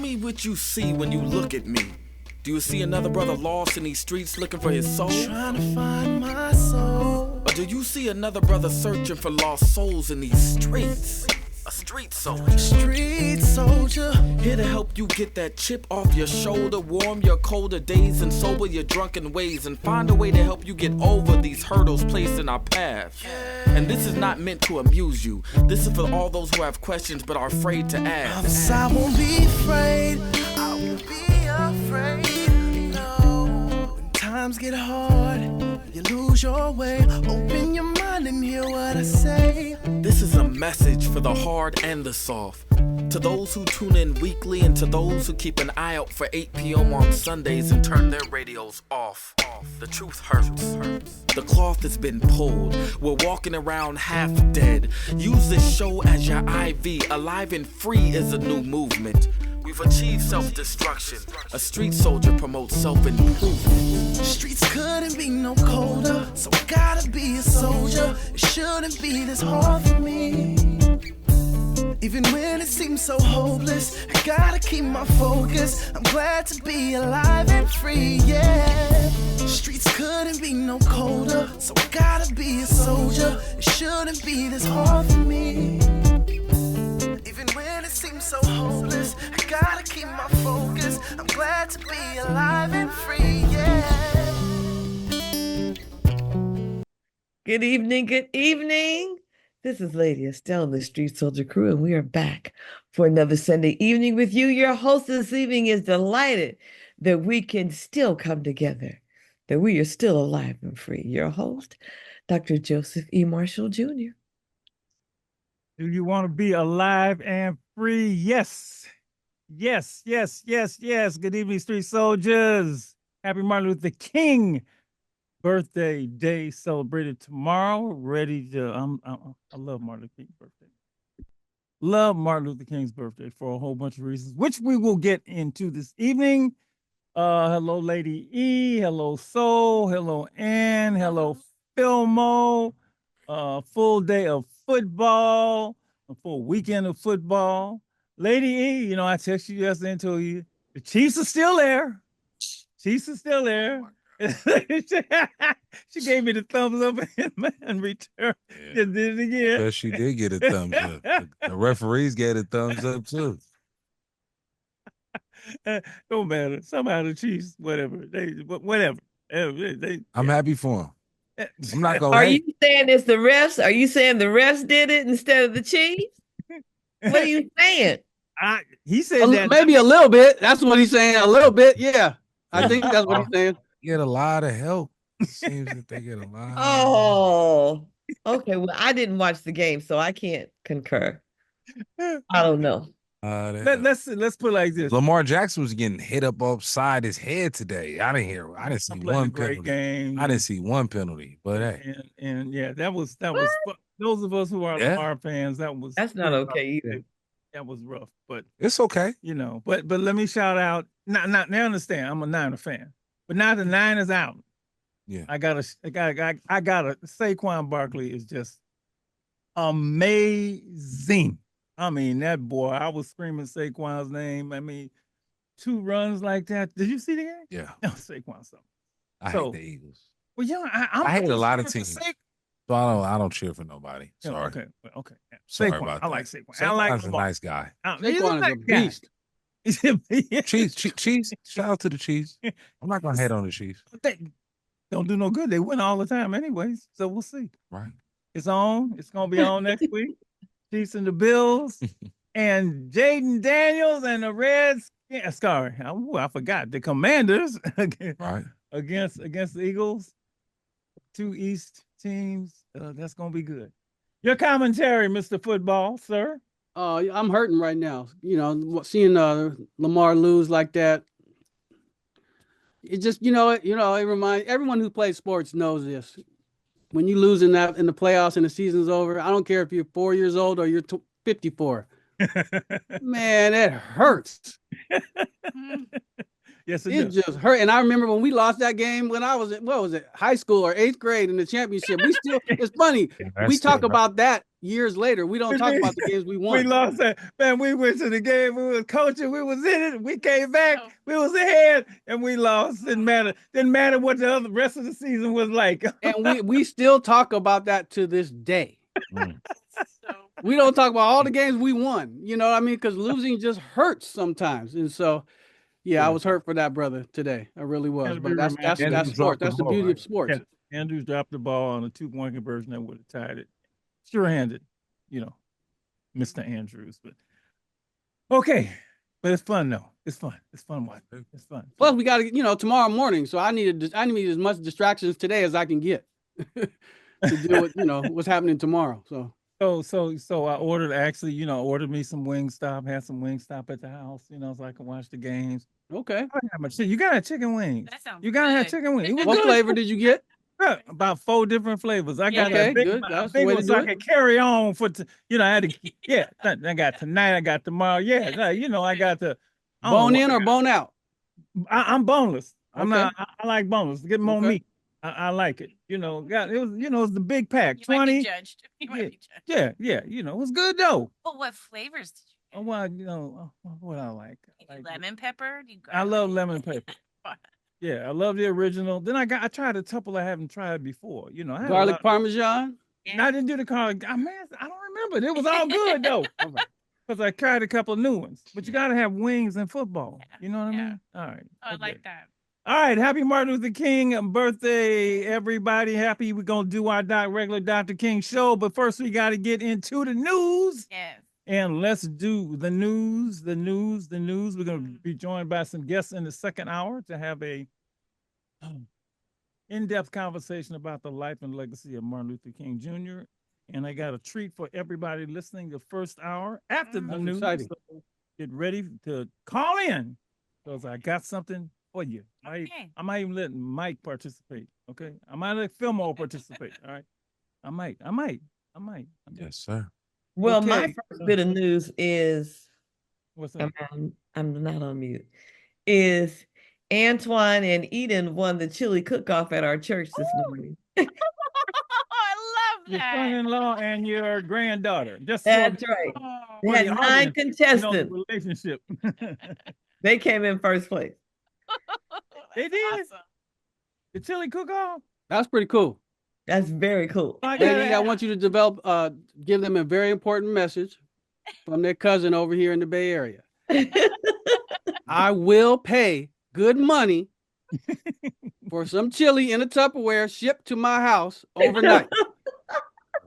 me what you see when you look at me. Do you see another brother lost in these streets looking for his soul? Trying to find my soul. Or do you see another brother searching for lost souls in these streets? A street soldier. Street soldier. Here to help you get that chip off your shoulder, warm your colder days and sober your drunken ways, and find a way to help you get over these hurdles placed in our path. And this is not meant to amuse you. This is for all those who have questions but are afraid to ask. I won't be afraid. I won't be afraid. No. When times get hard, you lose your way. Open your mind and hear what I say. This is a message for the hard and the soft. To those who tune in weekly and to those who keep an eye out for 8 p.m. on Sundays and turn their radios off. The truth hurts. The cloth has been pulled. We're walking around half dead. Use this show as your IV. Alive and Free is a new movement. We've achieved self-destruction. A street soldier promotes self-improvement. Streets couldn't be no colder, so I gotta be a soldier. It shouldn't be this hard for me. Even when it seems so hopeless, I gotta keep my focus. I'm glad to be alive and free, yeah. Streets couldn't be no colder, so I gotta be a soldier. It shouldn't be this hard for me. Even when it seems so hopeless, I gotta keep my focus. I'm glad to be alive and free, yeah. Good evening, good evening. This is Lady Estelle and the Street Soldier Crew, and we are back for another Sunday evening with you. Your host this evening is delighted that we can still come together, that we are still alive and free. Your host, Dr. Joseph E. Marshall Jr. Do you want to be alive and free? Yes. Yes, yes, yes, yes. Good evening, Street Soldiers. Happy Martin Luther King birthday day celebrated tomorrow. Ready to, I love Martin Luther King's birthday. Love Martin Luther King's birthday for a whole bunch of reasons, which we will get into this evening. Hello, Lady E. Hello, Soul. Hello, Ann. Hello, Filmo. Full day of football, a full weekend of football. Lady E, you know, I texted you yesterday and told you the Chiefs are still there. Chiefs are still there. She gave me the thumbs up in return. Yeah. Just did it again. But she did get a thumbs up. The referees get a thumbs up too. Don't matter. Somehow the Chiefs, whatever. Whatever. I'm happy for them. I'm not gonna. Are you saying it's the refs? Are you saying the refs did it instead of the Chiefs? What are you saying? He said that maybe a little bit. That's what he's saying. A little bit, yeah. I think that's what he's saying. Get a lot of help. It seems that they get a lot. Oh, okay. Well, I didn't watch the game, so I can't concur. I don't know. Let's put it like this. Lamar Jackson was getting hit up upside his head today. I didn't see one great penalty. Game. I didn't see one penalty, but hey. And yeah, that was those of us who are Lamar fans. That's not okay either. That was rough, but it's okay. You know, but let me shout out. Not now. Understand, I'm a Niner fan, but now the Niners out. Yeah, I gotta. Saquon Barkley is just amazing. I mean, that boy. I was screaming Saquon's name. I mean, 2 runs like that. Did you see the game? Yeah. No, Saquon. I hate the Eagles. Well, yeah, I hate a lot of teams. So I don't cheer for nobody. Sorry. Okay. Sorry Saquon, about that. I like Saquon. Saquon's a nice guy. Saquon is a beast. Chiefs. Shout out to the Chiefs. I'm not gonna hate on the Chiefs. They don't do no good. They win all the time, anyways. So we'll see. Right. It's on. It's gonna be on next week. Chiefs and the Bills, and Jaden Daniels and the Reds. Yeah, sorry, I forgot the Commanders. Right. Against the Eagles. 2 East teams. That's gonna be good. Your commentary, Mr. Football, sir. I'm hurting right now. You know, seeing Lamar lose like that. It just, it reminds everyone who plays sports knows this. When you lose in the playoffs and the season's over, I don't care if you're 4 years old or you're 54. Man, it hurts. Yes, it It does. just hurt. And I remember when we lost that game when I was at, what was it, high school or 8th grade in the championship. We still, it's funny. Yeah, We that's talk it. about that years later. We don't talk about the games we We won. lost that. Man, we went to the game. We was coaching. We was in it. We came back. We was ahead, and we lost. Didn't matter. Didn't matter what the other rest of the season was like. And we still talk about that to this day. Mm. We don't talk about all the games we won. You know what I mean? Because losing just hurts sometimes. And so, yeah, I was hurt for that, brother, today. I really was. Gotta be But that's reminded. that's Andrews sport. dropped the That's the ball, beauty right? of sports. Yeah. Andrews dropped the ball on a 2-point conversion that would have tied it. Sure-handed, Mr. Andrews. But okay, but it's fun though. It's fun. It's fun watching. It's fun. Plus, we got to, tomorrow morning. So I need as much distractions today as I can get to deal with, what's happening tomorrow. So So I ordered ordered me some Wingstop, had some Wingstop at the house, so I can watch the games. okay. I have much. You gotta have chicken wings. That sounds You gotta have good. chicken wings. It was What good. flavor did you get? Yeah, about 4 different flavors. I got Okay, a big, good. a That's the big way one to so do I it. can carry on for, I had to, I got tonight, I got tomorrow. Yeah, I got the I don't Bone know in what or bone out? I'm boneless. I'm Okay. not. I like boneless. Get more Okay. meat. I like it. It was. It's the big pack. You might 20. be judged. You might be judged. Yeah. It was good though. Well, what flavors did Oh, well, what I like. you get? Lemon pepper? Do you I love lemon garlic? pepper. Yeah, I love the original. Then I tried a couple I haven't tried before. I had a Garlic lot- parmesan? And I didn't do the garlic. I don't remember. It was all good though. Because I tried a couple of new ones. But you gotta have wings in football. Yeah, You know what I yeah. mean? All right. Oh, I okay. like that. All right, happy Martin Luther King birthday, everybody. Happy we're going to do our regular Dr. King show. But first, we got to get into the news. Yes. And let's do the news. We're going to be joined by some guests in the second hour to have a in-depth conversation about the life and legacy of Martin Luther King Jr. And I got a treat for everybody listening the first hour after the That's news. exciting. So get ready to call in because I got something for you. Okay. I might even let Mike participate. Okay. I might let Fillmore participate. All right. I might. Yes, sir. Well, my Okay. first bit of news is What's up? I'm not on mute. Is Antoine and Eden won the chili cook-off at our church this morning. Oh, I love Your that. son-in-law and your granddaughter. Just That's right. Oh, They for had the 9 audience, contestants. the relationship. They came in first place. They that's did? awesome. The chili cook-off. That's pretty cool. That's very cool. Lady, I want you to give them a very important message from their cousin over here in the Bay Area. I will pay good money for some chili in a Tupperware shipped to my house overnight.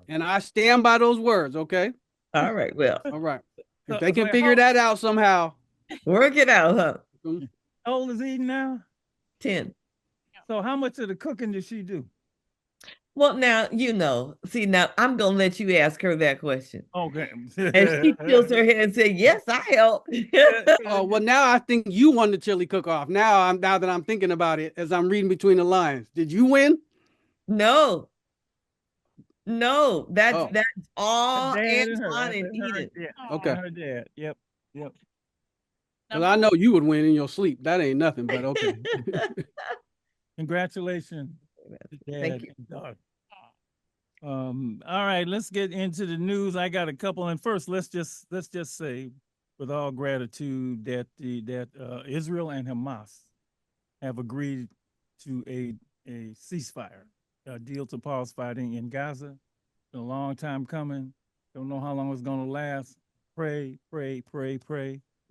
And I stand by those words, okay? All right, well, All right. So- If they can so figure how- that out somehow. work it out, huh? How old is Eden now? 10. So how much of the cooking did she do? Well, now, see, now I'm going to let you ask her that question. Okay. And she tilts her head and said, yes, I help. Oh, well, now I think you won the chili cook-off. Now that I'm thinking about it, as I'm reading between the lines. Did you win? No, that's Oh. that's all Dad and her. Antoine I and said her- Eden. Yeah. Okay. Her dad. Yep. Because I know you would win in your sleep. That ain't nothing, but okay. Congratulations. to Thank dad you. and daughter. All right, let's get into the news. I got a couple, and first, let's just say, with all gratitude, that Israel and Hamas have agreed to a ceasefire, a deal to pause fighting in Gaza. Been a long time coming. Don't know how long it's gonna last. Pray.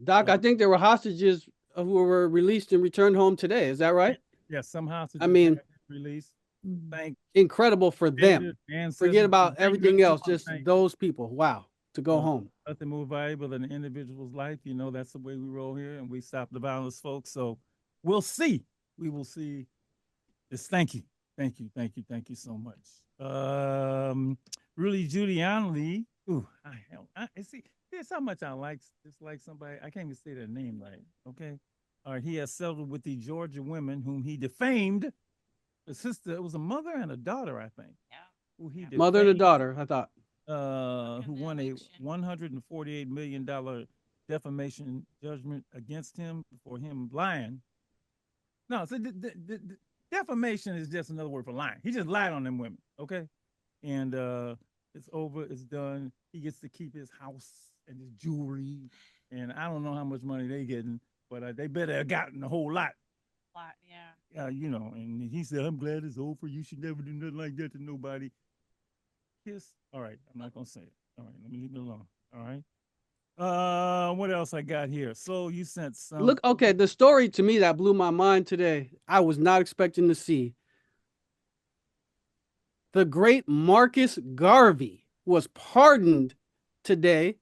Doc, I think there were hostages who were released and returned home today. Is that right? Yeah, some hostages I mean- have been released. Thank Incredible for them. and Forget about thank everything you. else, just Thank those people. Wow. To go Yeah. home. nothing more valuable than an individual's life. That's the way we roll here, and we stop the violence, folks. So we'll see. We will see. Just thank you so much. Rudy Giuliani. Ooh, I see. Here's how much I dislike somebody. I can't even say their name right. Okay. All right. He has settled with the Georgia women whom he defamed. The sister, it was a mother and a daughter, I think. Yeah. Who he Mother and a defamed. daughter, I thought. Who the won a election. $148 million defamation judgment against him for him lying No, so the defamation is just another word for lying. He just lied on them women, okay? And it's over, it's done. He gets to keep his house and his jewelry, and I don't know how much money they getting, but they better have gotten a whole lot. Yeah. You know, and he said, "I'm glad it's over. You should never do nothing like that to nobody." Kiss. All right, I'm not gonna say it. All right, let me leave it alone. All right. What else I got here? So you sent some. Look, okay, the story to me that blew my mind today, I was not expecting to see. The great Marcus Garvey was pardoned today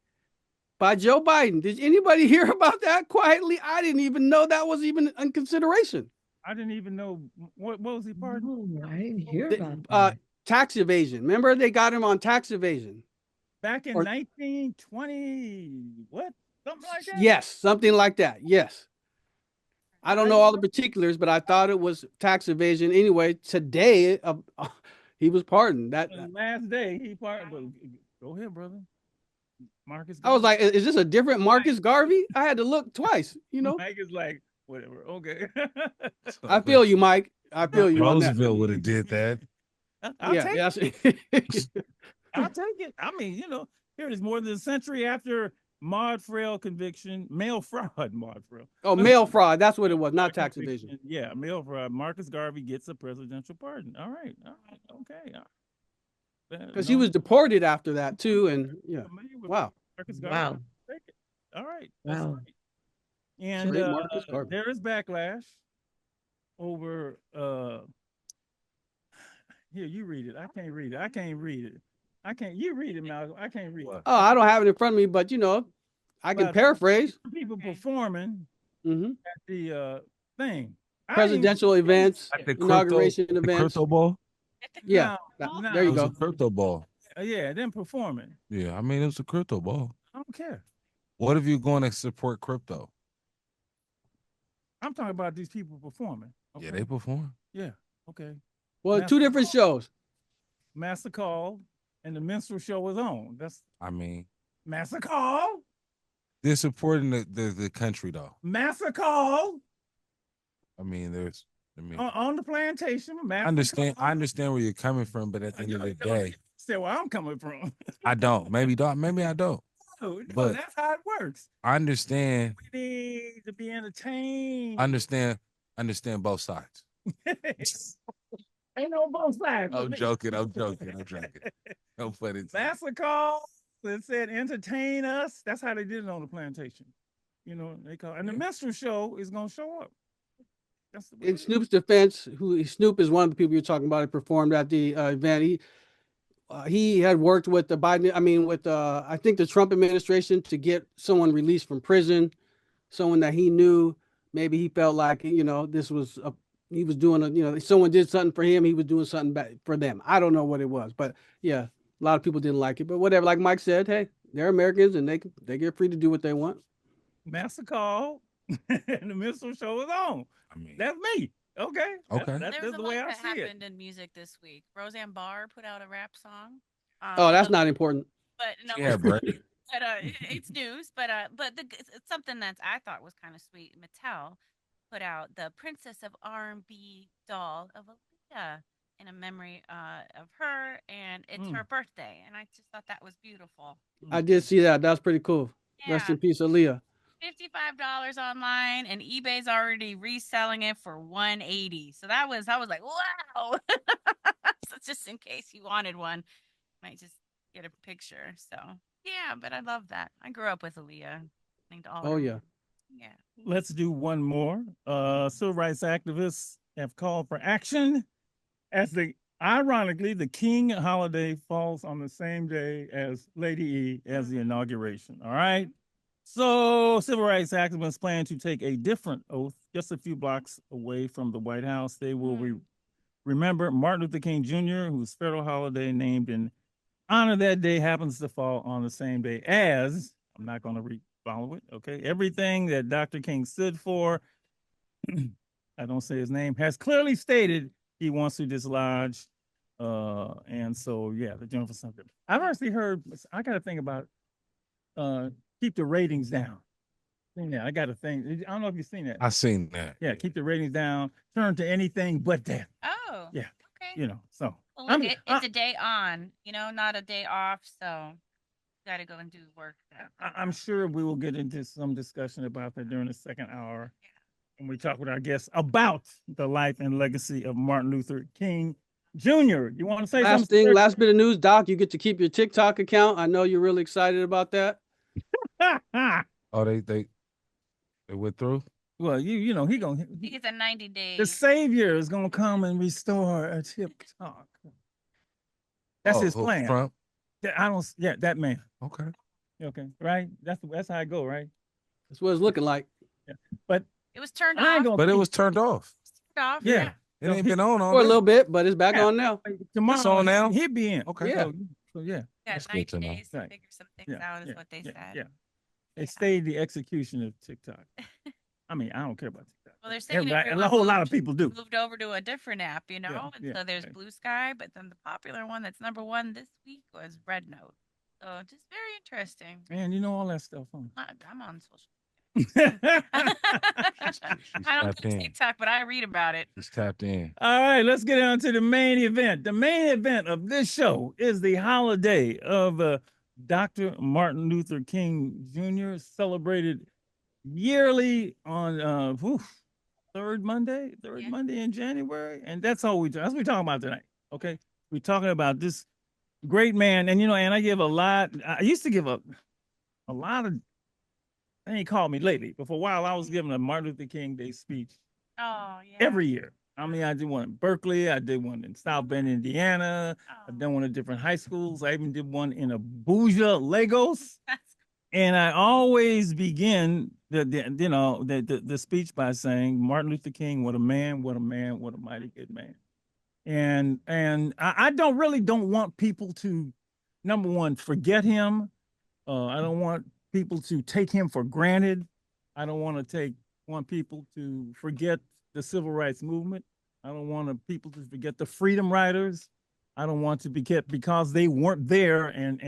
by Joe Biden. Did anybody hear about that quietly? I didn't even know that was even in consideration. I didn't even know what was he pardoned? Oh, I didn't hear The- about that. Tax evasion. Remember they got him on tax evasion. Back in Or- 1920, what? Something like that? Yes, something like that. Yes. I don't know all the particulars, but I thought it was tax evasion. Anyway, today he was pardoned. That The last day he pardoned. Go ahead, brother. Marcus. I was Garvey. like, is this a different Marcus Garvey? I had to look twice, you know. Mike is like, whatever. Okay. I feel you, Mike. I feel you on that. Roosevelt would have did that. I'll Yeah, take yes. it. I'll take it. I mean, you know, here it is more than a century after Maud Frail conviction, mail fraud, Maud Frail. Oh, mail fraud. That's what it was, not tax evasion. Yeah, mail fraud. Marcus Garvey gets a presidential pardon. All right. Okay. Because he was deported after that too, and yeah. Wow. Marcus Garvey. Wow. Take it. All right. That's Wow. right. And Great Marcus Garvey. there is backlash over here, you read it. I can't read it. You read it, Malcolm. I can't read it. Oh, I don't have it in front of me, but you know, I can But- paraphrase. People performing Mhm. at the thing. I Presidential events, Like the inauguration the events. crypto ball. Yeah, No, there you It was go. a crypto ball. Yeah, them performing. Yeah, I mean it was a crypto ball. I don't care. What if you're going to support crypto? I'm talking about these people performing. Yeah, okay? they perform. Yeah. Okay. Well, Master two different shows. Master Call and the minstrel show was on. That's I mean, Master Call. they're supporting the country though. Master Call I mean, on the plantation. Master I understand where you're coming from, but at the end of the day, Say where I'm coming from. I don't. Maybe I don't. No, But- that's how it works. I understand. We need to be entertained. Understand both sides. Ain't no both sides. I'm joking. Don't put it. Master Call that said entertain us. That's how they did it on the plantation. You know, they call and the minstrel show is gonna show up. That's the way In it is. Snoop's defense, Snoop is one of the people you're talking about. He performed at the event. He had worked with the Biden. I mean, with I think the Trump administration to get someone released from prison, someone that he knew. Maybe he felt like this was he was doing someone did something for him. He was doing something back for them. I don't know what it was, but yeah, a lot of people didn't like it. But whatever. Like Mike said, hey, they're Americans and they get free to do what they want. Master Call and the minstrel show is on. I mean, That's me. Okay. Okay. That's There was the a way lot I that see it. happened in music this week. Roseanne Barr put out a rap song. Oh, that's not important. But no, yeah, Brady. but it's news. But it's something that I thought was kind of sweet. Mattel put out the Princess of R&B doll of Aaliyah in a memory of her, and it's her birthday. And I just thought that was beautiful. I did see that. That was pretty cool. Rest in peace, Aaliyah. $55 online, and eBay's already reselling it for $180. So I was like, wow. So just in case you wanted one, might just get a picture. So yeah, but I love that. I grew up with Aaliyah. Oh yeah. Yeah. Let's do one more. Civil rights activists have called for action as ironically, the King holiday falls on the same day as Lady E as the inauguration. All right. So civil rights activists plan to take a different oath just a few blocks away from the White House. They will remember Martin Luther King Jr., whose federal holiday named in honor that day happens to fall on the same day as, I'm not going to follow it, okay? Everything that Dr. King stood for, I don't say his name, has clearly stated he wants to dislodge. And so, yeah, they're doing for something. I've actually heard, I got to think about keep the ratings down. seen that. I got a thing. I don't know if you've seen that. I seen that. Yeah, keep the ratings down. Turn to anything but that. Oh. Yeah. Okay. You know, so Well, I'm- look, it's a day on, not a day off. So got to go and do work. I'm sure we will get into some discussion about that during the second hour when we talk with our guests about the life and legacy of Martin Luther King Jr. You want to say Last something? thing, last bit of news, Doc. You get to keep your TikTok account. I know you're really excited about that. Oh, they went through. Well, he gonna He gets a 90 days. the Savior is gonna come and restore a TikTok. That's his who, plan. Trump. That man. Okay. Okay, right? That's how I go, right? That's what it's looking like. But It was turned I ain't off. gonna. But it was turned off. Off. Yeah. It ain't been on all For a day. little bit, but it's back Yeah. on now. Tomorrow It's on now? he'll be in. Okay. Yeah. So yeah. Got That's good 90 to know. days to Right. figure some things out, is what they said. Yeah. They stayed the execution of TikTok. I mean, I don't care about TikTok. Well, they're saying Everybody, everyone a whole lot of people do. moved over to a different app, and yeah, so there's right. Blue Sky, but then the popular one that's number one this week was Red Note. So just very interesting. Man, you know all that stuff, huh? I'm on social. She's I don't tapped do in. TikTok, but I read about it. She's tapped in. All right, let's get on to the main event. The main event of this show is the holiday of Dr. Martin Luther King Jr., celebrated yearly on third Monday in January. And that's all that's what we're talking about tonight. Okay. We're talking about this great man. And and I give a lot. I used to give a lot of. They ain't called me lately, but for a while I was giving a Martin Luther King Day speech Oh yeah. every year. I mean, I did one in Berkeley, I did one in South Bend, Indiana, I've done one at different high schools. I even did one in Abuja, Lagos. And I always begin the speech by saying, Martin Luther King, what a man, what a man, what a mighty good man. And I don't want people to, number one, forget him. I don't want people to take him for granted. I don't want people to forget the civil rights movement. I don't want people to forget the freedom riders. I don't want to forget because they weren't there and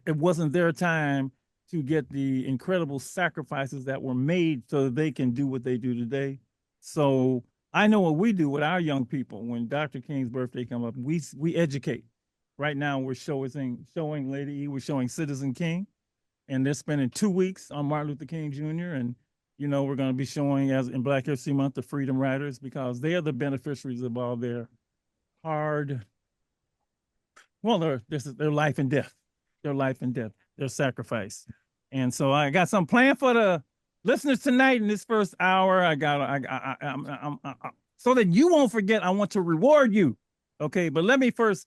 it wasn't their time to get the incredible sacrifices that were made so that they can do what they do today. So I know what we do with our young people when Dr. King's birthday comes up. We educate. Right now we're showing Lady E, we're showing Citizen King, and they're spending 2 weeks on Martin Luther King Jr. And we're going to be showing, as in Black History Month, the Freedom Riders, because they are the beneficiaries of all their their life and death, their sacrifice. And so I got some planned for the listeners tonight in this first hour. So that you won't forget, I want to reward you. Okay, but let me first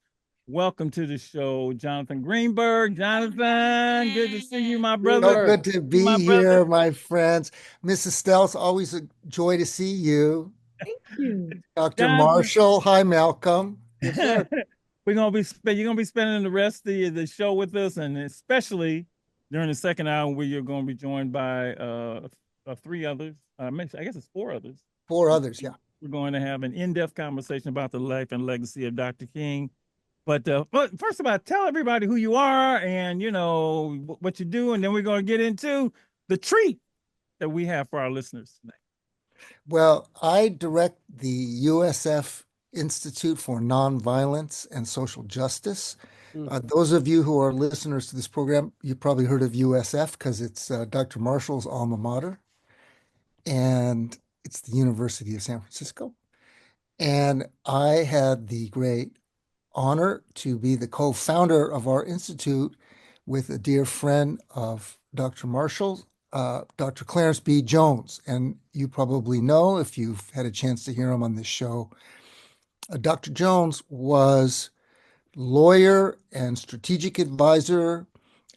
welcome to the show, Jonathan Greenberg. Jonathan, good to see you, my brother. So good to be here, my friends. Mrs. Stelz, always a joy to see you. Thank you. Dr. Jonathan. Marshall, hi, Malcolm. You're gonna be spending the rest of the show with us, and especially during the second hour where you're going to be joined by three others. I guess it's four others. Four others, yeah. We're going to have an in-depth conversation about the life and legacy of Dr. King. But first of all, tell everybody who you are and what you do, and then we're going to get into the treat that we have for our listeners tonight. Well, I direct the USF Institute for Nonviolence and Social Justice. Those of you who are listeners to this program, you probably heard of USF because it's Dr. Marshall's alma mater, and it's the University of San Francisco. And I had the great honor to be the co-founder of our institute with a dear friend of Dr. Marshall, Dr. Clarence B. Jones. And you probably know, if you've had a chance to hear him on this show, Dr. Jones was lawyer and strategic advisor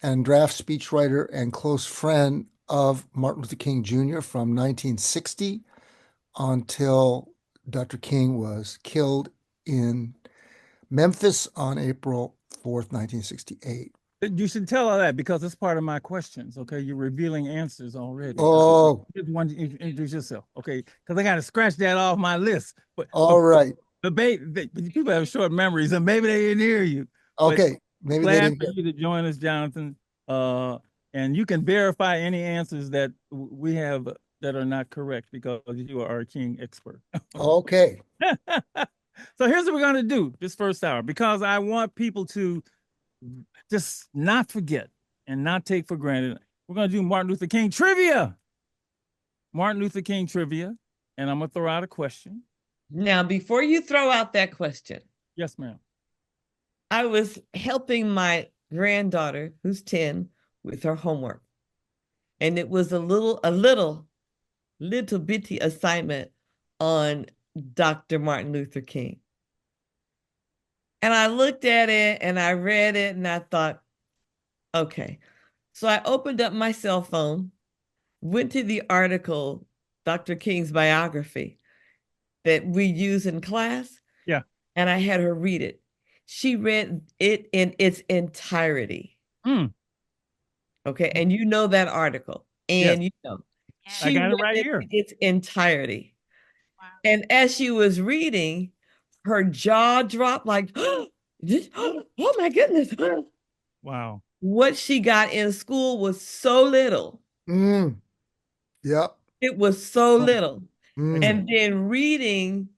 and draft speechwriter and close friend of Martin Luther King Jr. from 1960 until Dr. King was killed in Memphis on April 4th, 1968. You should tell all that because it's part of my questions. Okay, you're revealing answers already. Oh, Just want to introduce yourself, okay? Because I got to scratch that off my list. But all right. the people have short memories, and maybe they didn't hear you. Okay, maybe they Glad didn't for get. you to join us, Jonathan. And you can verify any answers that we have that are not correct because you are our king expert. Okay. So here's what we're going to do this first hour, because I want people to just not forget and not take for granted. We're going to do Martin Luther King trivia. Martin Luther King trivia. And I'm going to throw out a question. Now, before you throw out that question, Yes, ma'am. I was helping my granddaughter, who's 10, with her homework. And it was a little bitty assignment on Dr. Martin Luther King. And I looked at it and I read it and I thought, okay. So I opened up my cell phone, went to the article, Dr. King's biography that we use in class. Yeah. And I had her read it. She read it in its entirety. Mm. Okay. And you know that article. And you know, I got it right here. Its entirety. Wow. And as she was reading, her jaw dropped like, oh my goodness. Wow. What she got in school was so little. Yep. It was so little. Mm. And then reading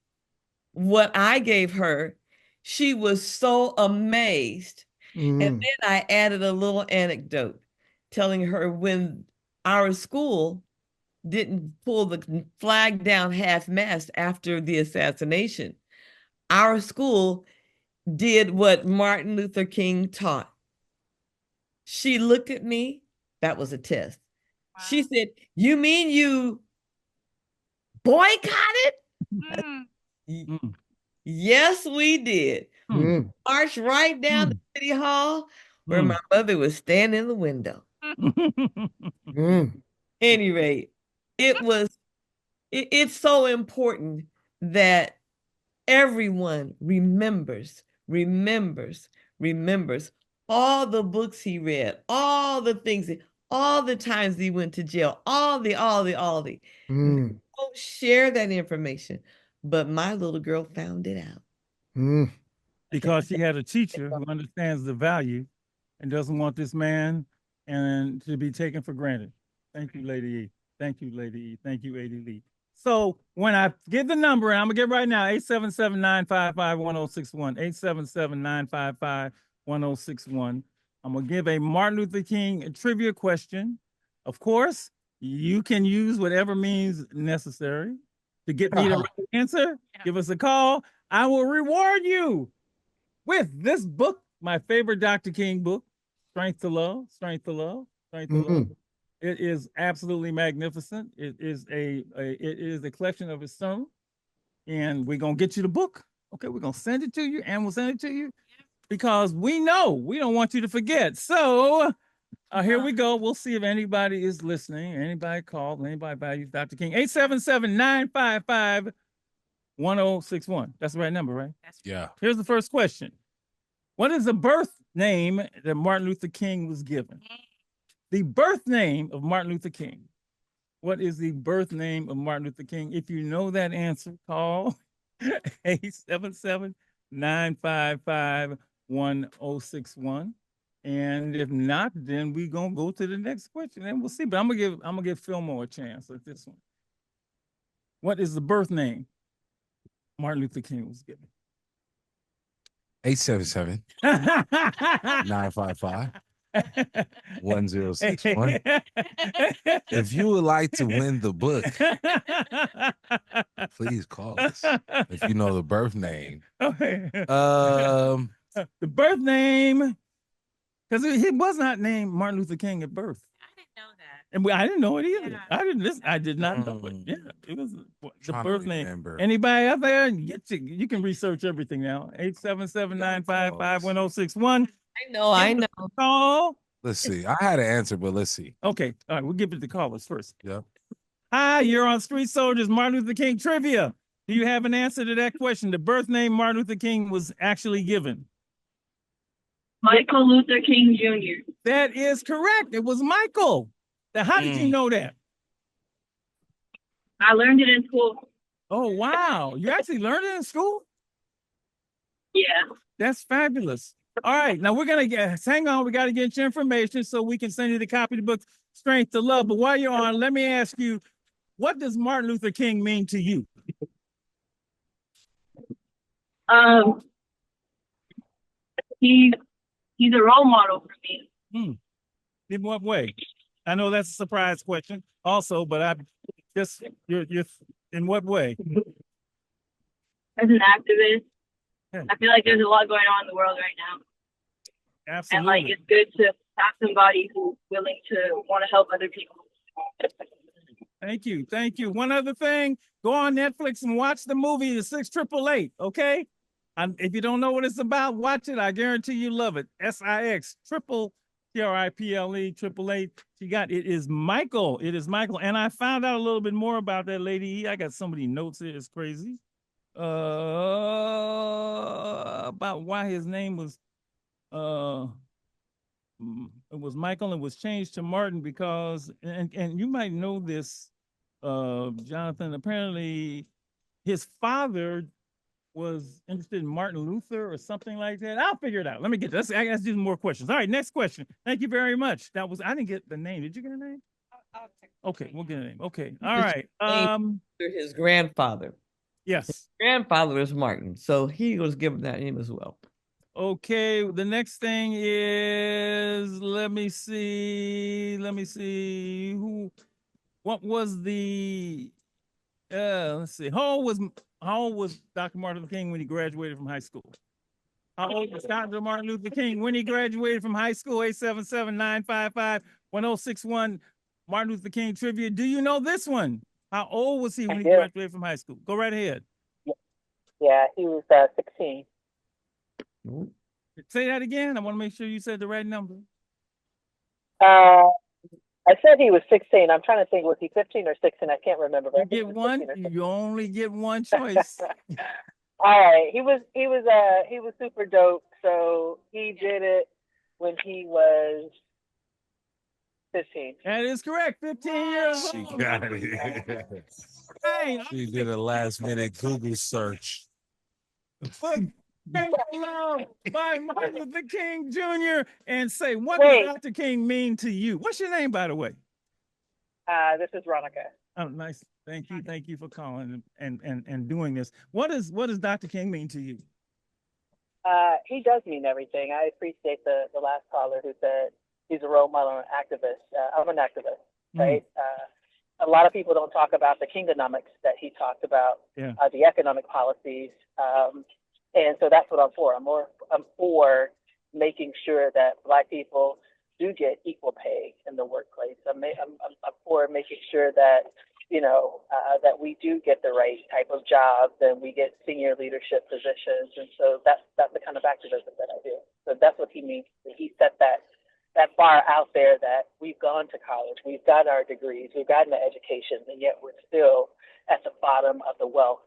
what I gave her, she was so amazed. And then I added a little anecdote telling her when our school didn't pull the flag down half-mast after the assassination, our school did what Martin Luther King taught. She looked at me. That was a test. Wow. She said, "You mean you boycotted?" Mm. Yes, we did. Marched right down to City Hall where my mother was standing in the window. Any rate, it's so important that everyone remembers all the books he read, all the things, all the times he went to jail, all the. Don't share that information. But my little girl found it out. Because she had a teacher who understands the value and doesn't want this man and to be taken for granted. Thank you, Lady E. Thank you, Lady E. Thank you, A.D. Lee. So when I give the number, and I'm going to get right now, 877-955-1061, 877-955-1061. I'm going to give a Martin Luther King trivia question. Of course, you can use whatever means necessary to get me the right answer. Give us a call. I will reward you with this book, my favorite Dr. King book, Strength to Love, Strength to Love, Strength to Love. It is absolutely magnificent. It is a collection of his sermons, and we're gonna get you the book. Okay, we're gonna send it to you, and we'll send it to you because we know we don't want you to forget. So here we go. We'll see if anybody is listening. Anybody called? Anybody values Dr. King? 877-955-1061. That's the right number, right? Yeah. Here's the first question. What is the birth name that Martin Luther King was given? The birth name of Martin Luther King. What is the birth name of Martin Luther King? If you know that answer, call 877-955-1061. And if not, then we're gonna go to the next question and we'll see. But I'm gonna give Fillmore a chance at this one. What is the birth name Martin Luther King was given? 877-955-1061. If you would like to win the book, please call us. If you know the birth name. The birth name, because he was not named Martin Luther King at birth. I didn't know that. And I didn't know it either. Yeah. I did not know it. Yeah, it was the Trying to birth name. remember. Anybody out there? You can research everything now. 877-955-1061. I know. Call. Let's see. I had an answer, but let's see. Okay, all right, we'll give it to callers first. Yep. Hi, you're on Street Soldiers Martin Luther King trivia. Do you have an answer to that question? The birth name Martin Luther King was actually given. Michael Luther King Jr. That is correct. It was Michael. Now, how did you know that? I learned it in school. Oh, wow. You actually learned it in school? Yeah. That's fabulous. All right, now we're gonna hang on. We got to get your information so we can send you the copy of the book, Strength to Love. But while you're on, let me ask you, what does Martin Luther King mean to you? He's a role model for me. In what way? I know that's a surprise question, also, but I just you're in what way? As an activist, Yeah. I feel like there's a lot going on in the world right now. And like Absolutely. it's good to have somebody who's willing to want to help other people. Thank you. Thank you. One other thing, go on Netflix and watch the movie The 688, okay? And if you don't know what it's about, watch it. I guarantee you love it. SIX triple TRIPLE 888. She got it is Michael. It is Michael. And I found out a little bit more about that lady. I got so many notes here. It's crazy. About why his name was it was Michael and was changed to Martin because and you might know this, Jonathan. Apparently, his father was interested in Martin Luther or something like that. I'll figure it out. Let me get this. I got to do more questions. All right, next question. Thank you very much. I didn't get the name. Did you get a name? Okay, we'll get a name. Okay. All right. His grandfather. Yes. Grandfather is Martin, so he was given that name as well. Okay, the next thing is let me see what was the let's see, how old was Dr. Martin Luther King when he graduated from high school? How old was Dr. Martin Luther King when he graduated from high school? 877-955-1061 Martin Luther King trivia. Do you know this one? How old was he when he graduated from high school? Go right ahead. Yeah, he was 16. Say that again. I want to make sure you said the right number. I said he was 16. I'm trying to think, was he 15 or 16? I can't remember. You get one. You only get one choice. All right. He was super dope. So he did it when he was 15. That is correct. 15 years old. She got it. She did a last minute Google search. Love by Martin Luther King Jr. and say, what does Dr. King mean to you? What's your name, by the way? This is Ronica. Oh, nice. Thank you. Thank you for calling and doing this. What does Dr. King mean to you? He does mean everything. I appreciate the last caller who said he's a role model and activist. I'm an activist, right? A lot of people don't talk about the Kingonomics that he talked about, the economic policies. And so that's what I'm for. I'm for making sure that Black people do get equal pay in the workplace. I'm for making sure that, that we do get the right type of jobs and we get senior leadership positions. And so that's the kind of activism that I do. So that's what he means. He set that bar out there that we've gone to college, we've got our degrees, we've gotten the education, and yet we're still at the bottom of the wealth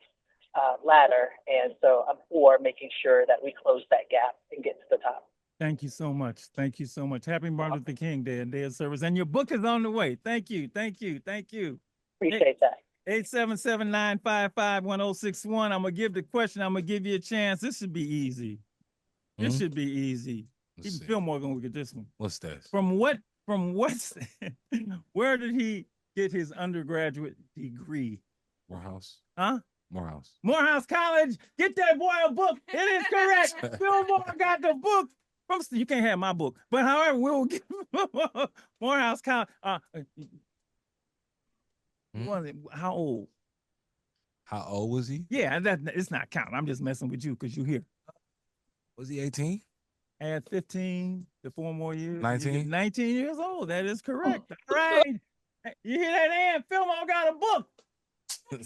ladder. And so I'm for making sure that we close that gap and get to the top. Thank you so much. Thank you so much. Happy Martin Luther King Day and Day of Service. And your book is on the way. Thank you. Thank you. Thank you. Appreciate that. 877-955-1061. I'm going to give the question. I'm going to give you a chance. This should be easy. This should be easy. Even Fillmore going to get this one. What's that? Where did he get his undergraduate degree? Morehouse. Huh? Morehouse. Morehouse College. Get that boy a book. It is correct. Fillmore got the book. You can't have my book. But however, we'll get Morehouse College. How old? How old was he? Yeah, it's not counting. I'm just messing with you because you're here. Was he 18? Add 15 to 4 more years. 19? 19 years old. That is correct. All right. You hear that, Ann? Fillmore got a book. Good.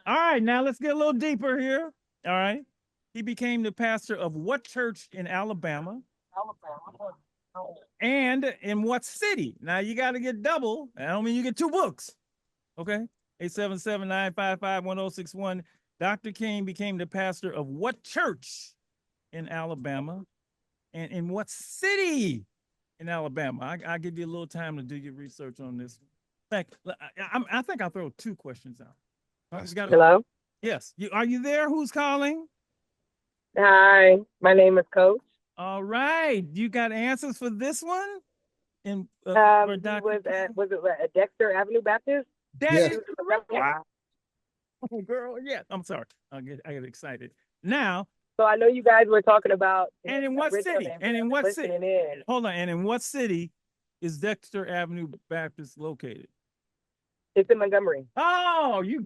All right, now let's get a little deeper here. All right. He became the pastor of what church in Alabama? And in what city? Now you got to get double. I don't mean you get 2 books. Okay. 877-955-1061. Dr. King became the pastor of what church in Alabama? And in what city in Alabama? I'll give you a little time to do your research on this. I think I'll throw 2 questions out. Hello? Yes. Are you there? Who's calling? Hi, my name is Coach. All right. You got answers for this one? And for He Dr. was at Dexter Avenue Baptist? That Yes. is correct. Wow. Oh, girl, yeah. I'm sorry. I get excited. Now, So I know you guys were talking about. and in what city? And in what city? Listening in. Hold on. And in what city is Dexter Avenue Baptist located? It's in Montgomery. Oh, you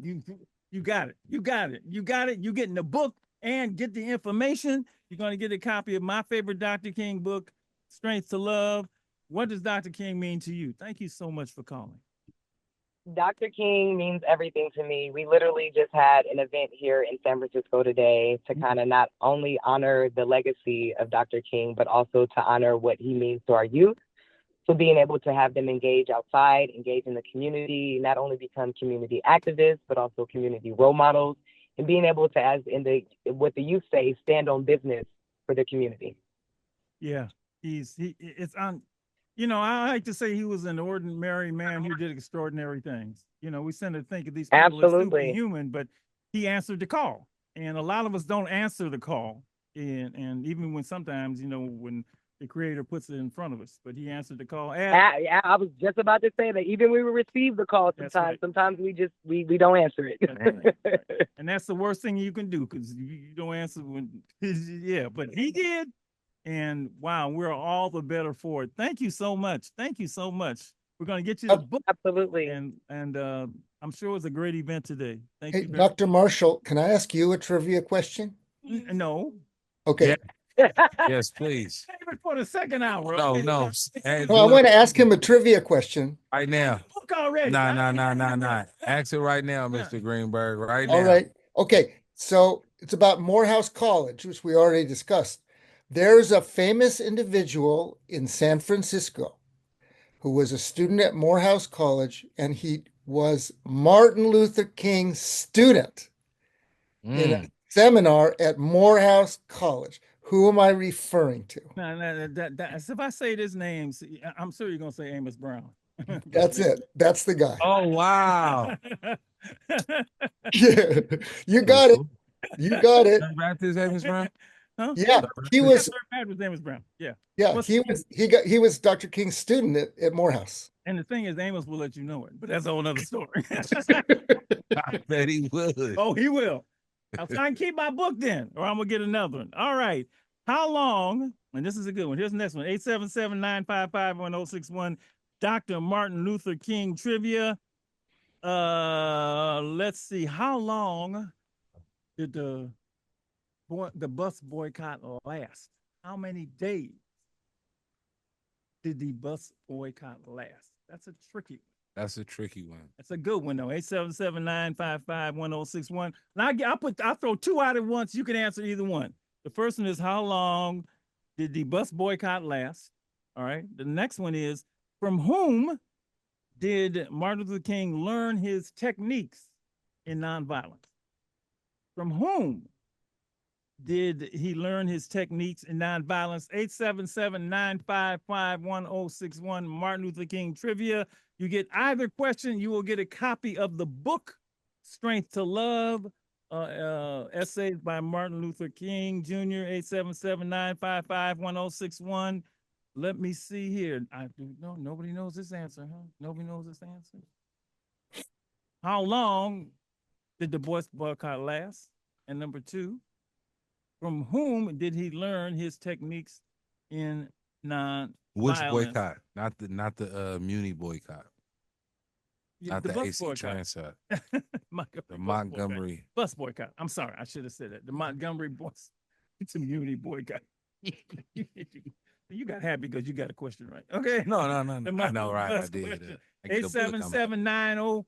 got it. You got it. You got it. You getting the book and get the information. You're going to get a copy of my favorite Dr. King book, Strength to Love. What does Dr. King mean to you? Thank you so much for calling. Dr. King means everything to me. We literally just had an event here in San Francisco today to kind of not only honor the legacy of Dr. King, but also to honor what he means to our youth. So being able to have them engage outside, engage in the community, not only become community activists, but also community role models, and being able to, as in what the youth say, stand on business for the community. Yeah, it's on. You know, I like to say he was an ordinary man who did extraordinary things. You know, we tend to think of these people as superhuman, but he answered the call, and a lot of us don't answer the call. And even when sometimes, you know, when the Creator puts it in front of us, but he answered the call. I was just about to say that even when we receive the call, sometimes we don't answer it. Right. And that's the worst thing you can do, because you don't answer when. Yeah, but he did. And wow, we're all the better for it. Thank you so much. Thank you so much. We're going to get you the book. Absolutely. And I'm sure it was a great event today. Thank Hey, you. Dr. Marshall, can I ask you a trivia question? No. Okay. Yeah. Yes, please. Save it for the second hour. No, okay? no. Hey, No, I want to ask him a trivia question. right now. Book already. Nah. Ask it right now, Mr. Greenberg. Right now. All right. Okay. So it's about Morehouse College, which we already discussed. There's a famous individual in San Francisco who was a student at Morehouse College, and he was Martin Luther King's student in a seminar at Morehouse College. Who am I referring to? So if I say this name, I'm sure you're going to say Amos Brown. That's it. That's the guy. Oh, wow. Yeah, you got it. You got it. Baptist Amos Brown? Huh? Yeah, he was. Amos Brown. Yeah. Yeah, he was Dr. King's student at Morehouse. And the thing is, Amos will let you know it, but that's a whole other story. I bet he would. Oh, he will. I'll try and keep my book then, or I'm gonna get another one. All right. How long? And this is a good one. Here's the next one: 877-955-1061. Dr. Martin Luther King trivia. Let's see. How long did the bus boycott last? How many days did the bus boycott last? That's a tricky one. That's a tricky one. That's a good one though. 877-955-1061. And I'll throw two out at once. You can answer either one. The first one is, how long did the bus boycott last? All right. The next one is, from whom did Martin Luther King learn his techniques in nonviolence? From whom did he learn his techniques in nonviolence? 877-955-1061. Martin Luther King trivia. You get either question, you will get a copy of the book, Strength to Love, essays by Martin Luther King Jr. 877-955-1061. Let me see here. Nobody knows this answer, huh? Nobody knows this answer. How long did the bus boycott last? And number two, from whom did he learn his techniques in non-violence? Which boycott? Not the Muni boycott. Yeah, not the AC Transit. The Montgomery bus boycott. I'm sorry, I should have said that. The Montgomery bus. It's a Muni boycott. You got happy because you got a question right. Okay. No. I know, right? I did. 877-90.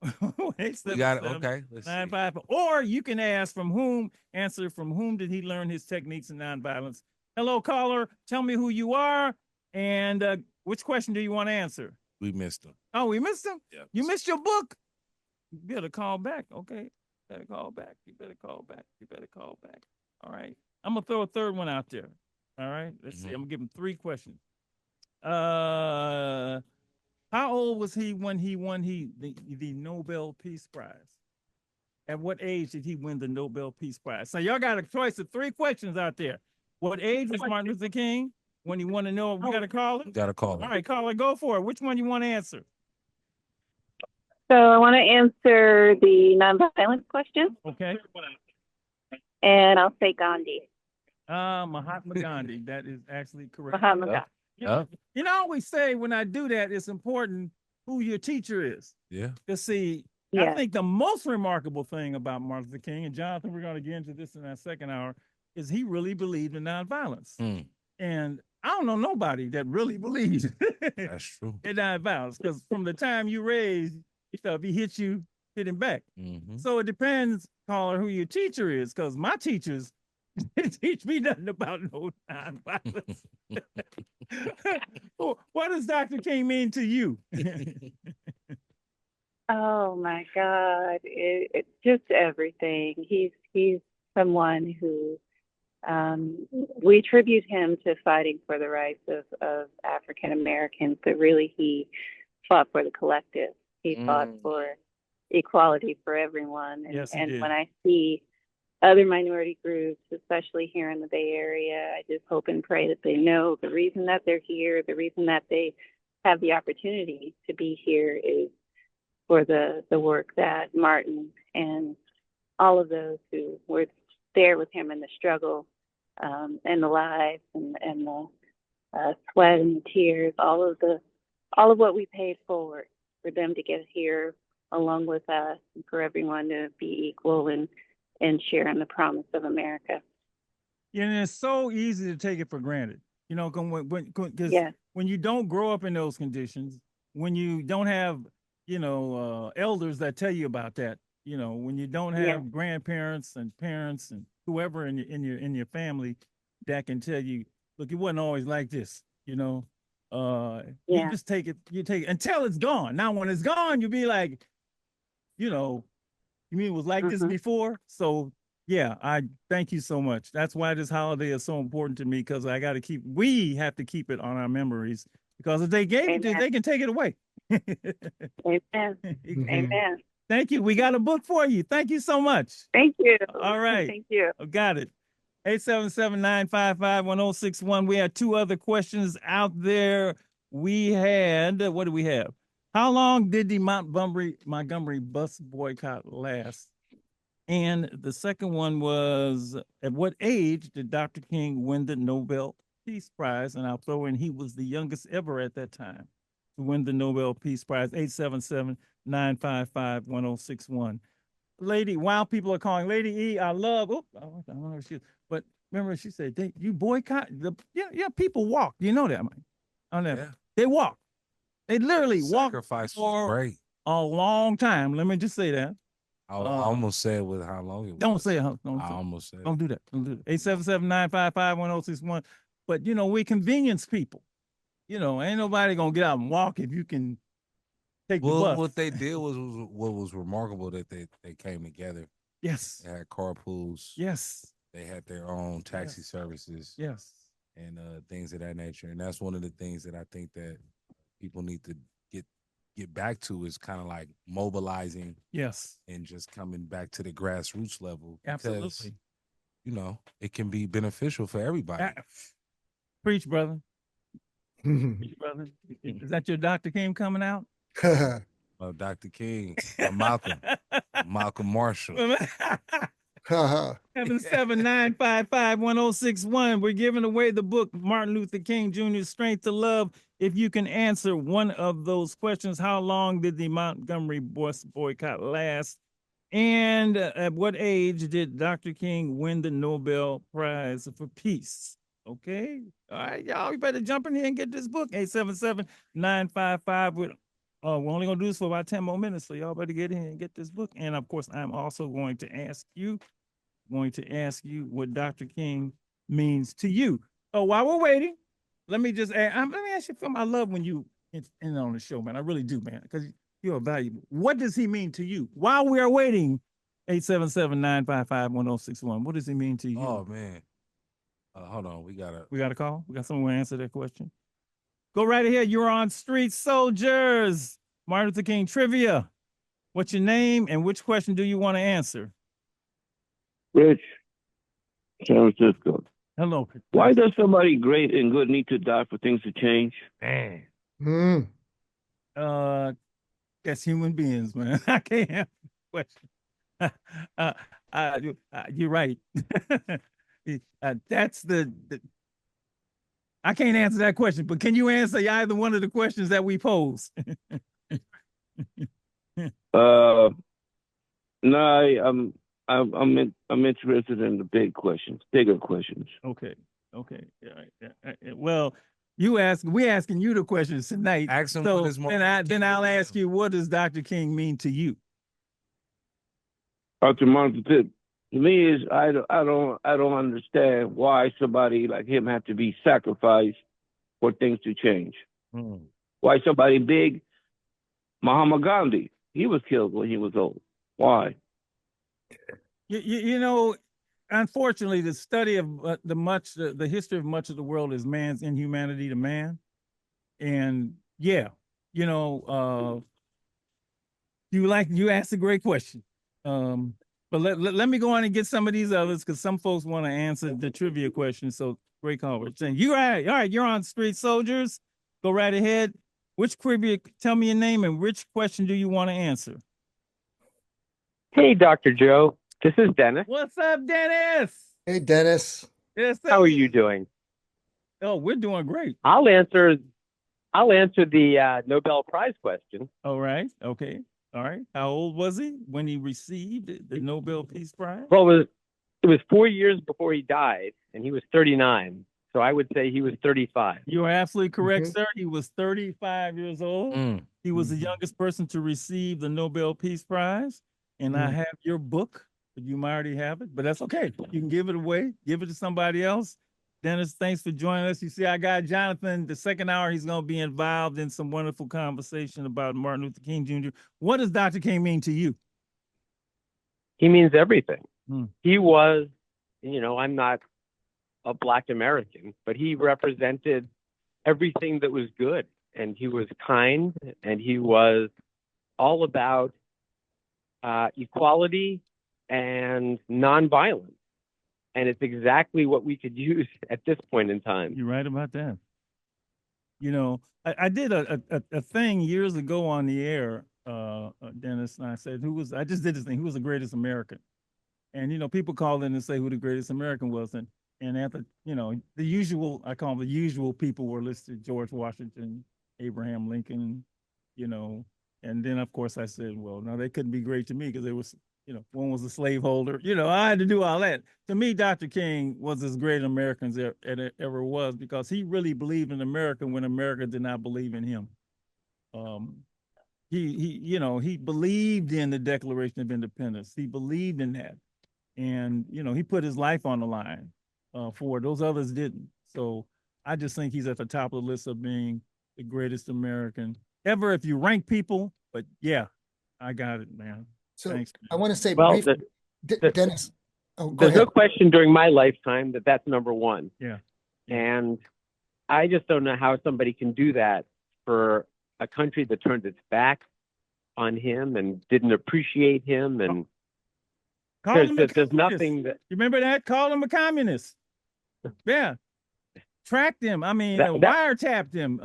We got it. Okay. Let's 95. Or you can ask from whom did he learn his techniques in nonviolence? Hello, caller. Tell me who you are and which question do you want to answer? We missed him. Oh, we missed him? Yeah. You missed your book? You better call back. Okay. You better call back. All right. I'm going to throw a third one out there. All right. Let's see. I'm going to give him three questions. How old was he when he won the Nobel Peace Prize? At what age did he win the Nobel Peace Prize? So y'all got a choice of 3 questions out there. What age was Martin Luther King? When you want to know, we got to call it. Got to call All it. right, caller, go for it. Which one you want to answer? So I want to answer the nonviolence question, Okay. and I'll say Gandhi. Mahatma Gandhi. That is actually correct. Mahatma Yeah. Gandhi. You know, I always say when I do that, it's important who your teacher is. Yeah. To see, I Yeah. think the most remarkable thing about Martin Luther King, and Jonathan, we're going to get into this in our second hour, is he really believed in nonviolence. Mm, And I don't know nobody that really believes that's true. in nonviolence, because from the time you raised, if he hits you, hit him back. Mhm. So it depends, caller, who your teacher is, because my teachers didn't teach me nothing about no nonviolence. What does Dr. King mean to you? Oh my God, it's just everything. He's someone who we tribute him to fighting for the rights of African Americans, but really he fought for the collective. He fought for equality for everyone. And, Yes, he and did. when I see other minority groups, especially here in the Bay Area, I just hope and pray that they know the reason that they're here, the reason that they have the opportunity to be here is for the work that Martin and all of those who were there with him in the struggle and the lives and the sweat and the tears, all of what we paid forward for them to get here along with us and for everyone to be equal and share in the promise of America. Yeah, and it's so easy to take it for granted, you know, because Yeah. when you don't grow up in those conditions, when you don't have, you know, elders that tell you about that, you know, when you don't have Yeah. grandparents and parents and whoever in your family that can tell you, look, it wasn't always like this, you know. You Yeah. just take it until it's gone. Now, when it's gone, you'll be like, you know, you mean it was like this before? So yeah, I thank you so much. That's why this holiday is so important to me, because we have to keep it on our memories, because if they gave it to you, Amen. they can take it away. Amen. Amen. Thank you. We got a book for you. Thank you so much. Thank you. All right. Thank you. Got it. 877-955-1061. We had 2 other questions out there. We had, what do we have? How long did the Montgomery bus boycott last? And the second one was, at what age did Dr. King win the Nobel Peace Prize? And I'll throw in, he was the youngest ever at that time to win the Nobel Peace Prize. 877-955-1061. Lady, while people are calling, Lady E, I don't know if she, but remember she said, you boycott? People walk. You know that, man. Yeah. They walk. They literally walk Sacrifice was for great. a long time. Let me just say that. I almost said with how long it was. Don't say it. Don't I say it. almost said. Don't do that. Don't do that. 877-955-1061. But you know, we convenience people. You know, ain't nobody gonna get out and walk if you can take the bus. What they did was what was remarkable, that they came together. Yes. They had carpools. Yes. They had their own taxi services. Yes. And things of that nature. And that's one of the things that I think that people need to get back to, is kind of like mobilizing. Yes. And just coming back to the grassroots level. Absolutely. Because, you know, it can be beneficial for everybody. Preach, brother. Preach, brother. Is that your Dr. King coming out? Dr. King, Malcolm Marshall. 779551061. We're giving away the book, Martin Luther King Jr.'s Strength to Love. If you can answer one of those questions, how long did the Montgomery bus boycott last? And at what age did Dr. King win the Nobel Prize for Peace? Okay. All right, y'all, you better jump in here and get this book. 877-955. We're only going to do this for about 10 more minutes, so y'all better get in and get this book. And, of course, I'm also going to ask you what Dr. King means to you. Oh, while we're waiting, let me ask you something. I love when you in on the show, man. I really do, man, because you're valuable. What does he mean to you? While we are waiting, 877-955-1061. What does he mean to you? Oh, man. Hold on. We got a call? We got someone to answer that question? Go right ahead. You're on Street Soldiers. Martin Luther King trivia. What's your name and which question do you want to answer? Rich, San Francisco. Hello. Why does somebody great and good need to die for things to change? Man. Mm. That's human beings, man. I can't answer the question. You're right. That's the I can't answer that question, but can you answer either one of the questions that we pose? No, I'm interested in the bigger questions. Okay. Okay. All right. Well, we asking you the questions tonight. Ask him so what is more then I'll ask you, what does Dr. King mean to you? Dr. Martin Luther, to me is I don't understand why somebody like him have to be sacrificed for things to change. Why somebody big, Mahatma Gandhi, he was killed when he was old. Why? You know, unfortunately, the study of the history of much of the world is man's inhumanity to man, and yeah, you know, you asked a great question. But let me go on and get some of these others because some folks want to answer the trivia question. So great conversation. All right, you're on Street Soldiers. Go right ahead. Which trivia? Tell me your name and which question do you want to answer? Hey, Dr. Joe. This is Dennis. What's up, Dennis? Hey, Dennis. Yes, how are you doing? Oh, we're doing great. I'll answer the Nobel Prize question. All right. Okay. All right. How old was he when he received the Nobel Peace Prize? Well, it was 4 years before he died, and he was 39. So I would say he was 35. You are absolutely correct, sir. He was 35 years old. He was the youngest person to receive the Nobel Peace Prize. And I have your book, but you might already have it, but that's okay. You can give it away, give it to somebody else. Dennis, thanks for joining us. You see, I got Jonathan. The second hour, he's going to be involved in some wonderful conversation about Martin Luther King Jr. What does Dr. King mean to you? He means everything. He was, I'm not a Black American, but he represented everything that was good. And he was kind, and he was all about equality and nonviolence. And it's exactly what we could use at this point in time. You're right about that. I did a thing years ago on the air, Dennis, and I said, I just did this thing, who was the greatest American? And, people called in and say who the greatest American was. And at the, the usual, I call them the usual people were listed: George Washington, Abraham Lincoln, and then of course I said, well, no, they couldn't be great to me because they was, one was a slaveholder. I had to do all that. To me, Dr. King was as great an American as ever was because he really believed in America when America did not believe in him. He believed in the Declaration of Independence. He believed in that. And, he put his life on the line for it. Those others didn't. So I just think he's at the top of the list of being the greatest American ever if you rank people. But yeah, I got it, man. So thanks, I want to say, Well, briefly, Dennis. Oh, go There's ahead. no question during my lifetime that's number one. Yeah. And I just don't know how somebody can do that for a country that turned its back on him and didn't appreciate him. And there's nothing that. You remember that? Called him a communist. Yeah. Tracked him. I mean, wiretapped him,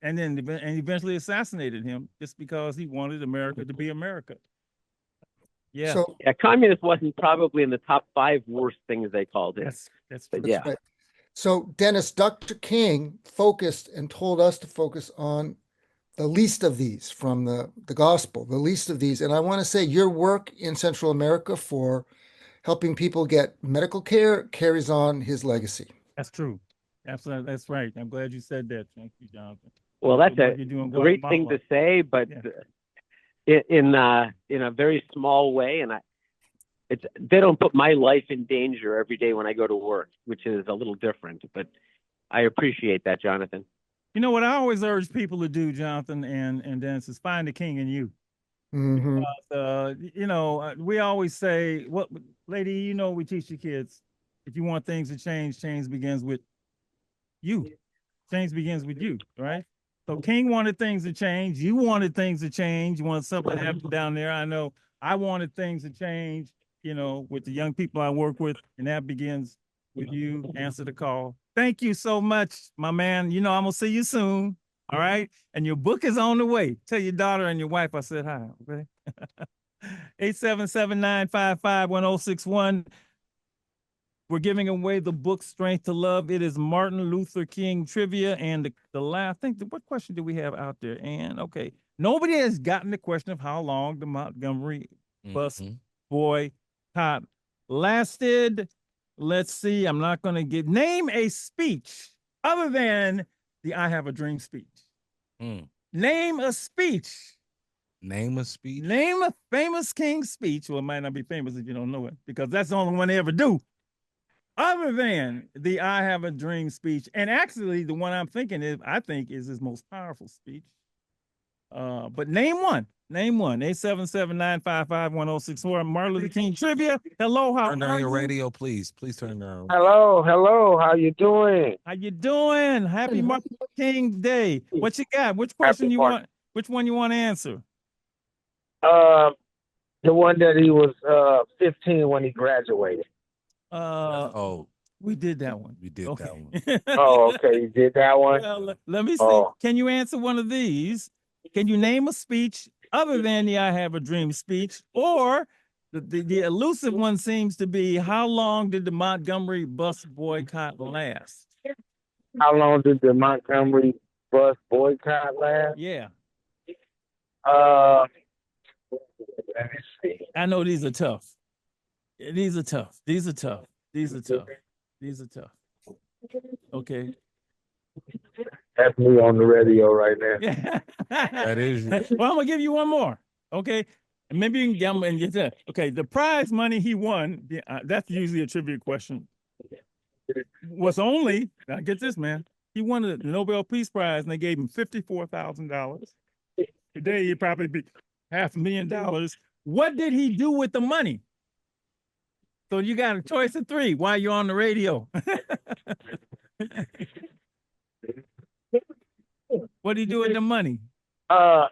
and eventually assassinated him just because he wanted America to be America. Yeah. So, communist wasn't probably in the top 5 worst things they called it. That's yeah. right. So, Dennis, Dr. King focused and told us to focus on the least of these from the gospel, the least of these. And I want to say your work in Central America for helping people get medical care carries on his legacy. That's true. Absolutely. That's right. I'm glad you said that. Thank you, Jonathan. Well, that's a great thing to say, but in a very small way. And they don't put my life in danger every day when I go to work, which is a little different, but I appreciate that, Jonathan. You know what I always urge people to do, Jonathan and Dennis, is find the king in you. Mm-hmm. Because, we always say, lady, we teach the kids, if you want things to change, change begins with you. Change begins with you, right? So King wanted things to change. You wanted things to change. You wanted something to happen down there. I know I wanted things to change, you know, with the young people I work with. And that begins with you. Answer the call. Thank you so much, my man. You know, I'm going to see you soon. All right. And your book is on the way. Tell your daughter and your wife I said hi. Okay. 877-955-1061. We're giving away the book Strength to Love. It is Martin Luther King trivia. And the last, what question do we have out there? And okay, nobody has gotten the question of how long the Montgomery bus boycott lasted. Let's see. I'm not going to name a speech other than the I Have a Dream speech. Name a speech. Name a speech. Name a famous King speech. Well, it might not be famous if you don't know it, because that's the only one they ever do. Other than the I Have a Dream speech. And actually, the one I'm thinking is his most powerful speech. But name one. Name one. 877-955-1064. Martin Luther King trivia. Hello, how turn down your radio, please. Please turn down. Hello. How you doing? How you doing? Happy Martin Luther King Day. What you got? Which question you want? Which one you want to answer? The one that he was 15 when he graduated. We did that one. We did that one. Oh, okay. You did that one? Well, let me see. Can you answer one of these? Can you name a speech other than the I Have a Dream speech? Or the elusive one seems to be, how long did the Montgomery bus boycott last? How long did the Montgomery bus boycott last? Yeah. Let me see. I know these are tough. These are tough. Okay. That's me on the radio right now. Yeah. That is. Well, I'm gonna give you one more. Okay. And maybe you can gamble and get that. Okay. The prize money he won, that's usually a trivia question, was only, now get this, man. He won the Nobel Peace Prize and they gave him $54,000. Today he'd probably be $500,000. What did he do with the money? So you got a choice of three while you're on the radio. What do you do with the money? Let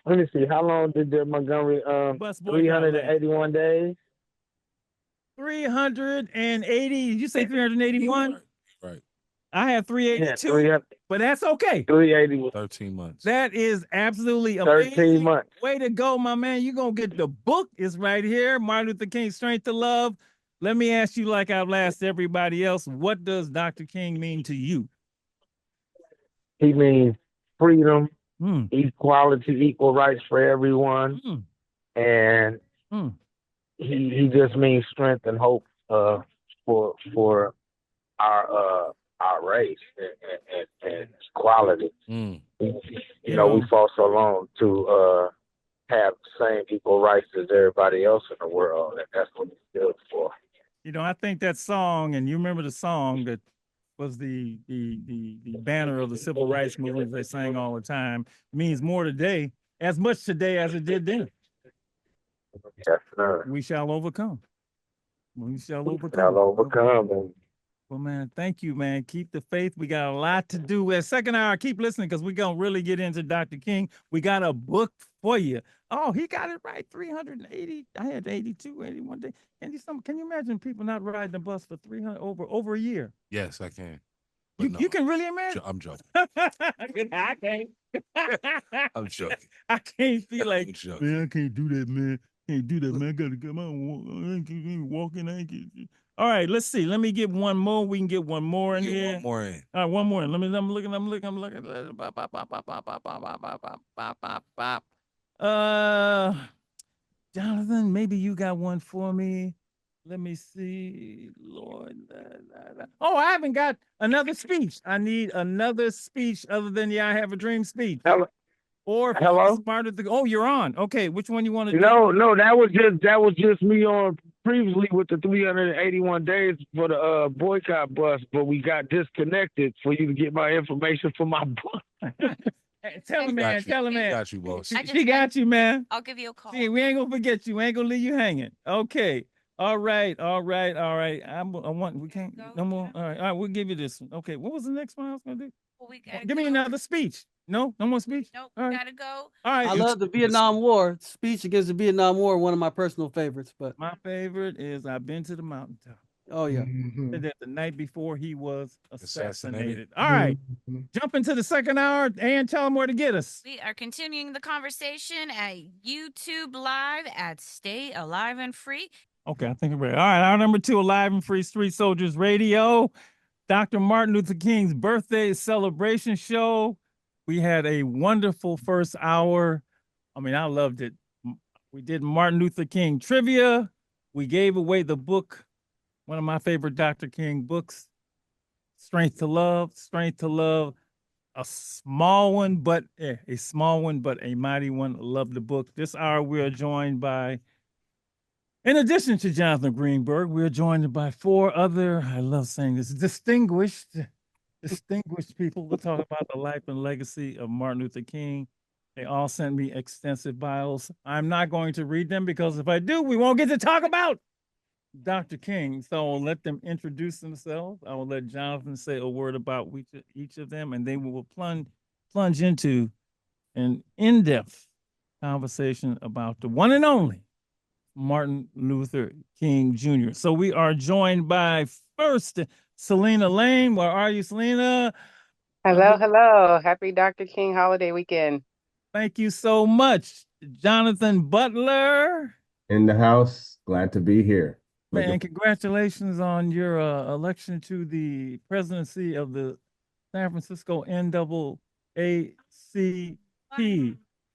me see. How long did the Montgomery 381 days? 380. Did you say 381? Right. I have 382. Yeah, but that's okay. 380. 13 months. That is absolutely amazing. 13 months. Way to go, my man. You're going to get the book. It's right here. Martin Luther King, Strength to Love. Let me ask you, like I've asked everybody else, what does Dr. King mean to you? He means freedom, equality, equal rights for everyone. And he just means strength and hope for our race and equality. You know, we fought so long to have the same equal rights as everybody else in the world, and that's what he stood for. You know, I think that song, and you remember the song that was the banner of the civil rights movement they sang all the time, means more today, as much today as it did then. Definitely. We shall overcome. We shall overcome. Shall overcome. Well, man, thank you, man. Keep the faith. We got a lot to do. At second hour, keep listening because we're going to really get into Dr. King. We got a book for you. Oh, he got it right. 380. I had 82, 81 days. Can you imagine people not riding the bus for 300 over a year? Yes, I can. You can really imagine? I'm joking. I can't. I'm joking. I can't feel like, man, I can't do that, man. Can't do that, man. I gotta come out and walking. All right, let's see. Let me get one more. We can get one more in here. One more in. All right, one more in. I'm looking. Jonathan, maybe you got one for me. Let me see. Lord. Oh, I haven't got another speech. I need another speech other than the I Have a Dream speech. Hello. Or hello. Oh, you're on. Okay, which one you want to do? No, that was just me on previously with the 381 days for the boycott bus, but we got disconnected for you to get my information for my book. Tell him, man. Tell him, man. Got you, boss. She got you, man. I'll give you a call. See, we ain't gonna forget you. We ain't gonna leave you hanging. Okay. All right. We can't. No more. All right. We'll give you this one. Okay. What was the next one I was gonna do? Well, we gotta Give me another speech. No more speech. Nope, All right. gotta go. All right. I love the Vietnam War speech against the Vietnam War. One of my personal favorites, but my favorite is "I've been to the mountaintop." Oh yeah. Said that the night before he was assassinated. Assassinated. All right. Jump into the second hour and tell them where to get us. We are continuing the conversation at YouTube Live at Stay Alive and Free. Okay, I think I'm ready. All right, hour number 2, Alive and Free Street Soldiers Radio. Dr. Martin Luther King's birthday celebration show. We had a wonderful first hour. I mean, I loved it. We did Martin Luther King trivia. We gave away the book, one of my favorite Dr. King books, Strength to Love. Strength to Love, a small one, but a mighty one. Love the book. This hour, we are joined by, in addition to Jonathan Greenberg, we are joined by 4 other, I love saying this, distinguished people to talk about the life and legacy of Martin Luther King. They all sent me extensive bios. I'm not going to read them because if I do, we won't get to talk about Dr. King. So I'll let them introduce themselves. I will let Jonathan say a word about each of them, and then we will plunge into an in-depth conversation about the one and only Martin Luther King Jr. So we are joined by first Selena Lane. Where are you, Selena? Hello. Happy Dr. King holiday weekend. Thank you so much. Jonathan Butler. In the house. Glad to be here. Man, congratulations on your election to the presidency of the San Francisco NAACP.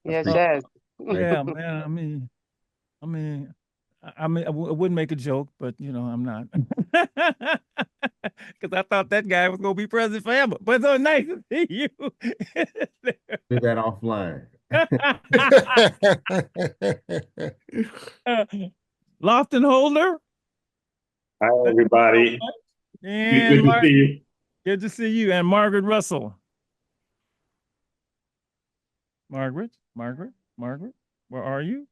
Yes. Yeah, man. I mean, I wouldn't make a joke, but I'm not, because I thought that guy was gonna be president forever. But it's so nice to see you. Do that offline. Lofton Holder. Hi, everybody. And good to see you. Good to see you. And Margaret Russell. Margaret, where are you?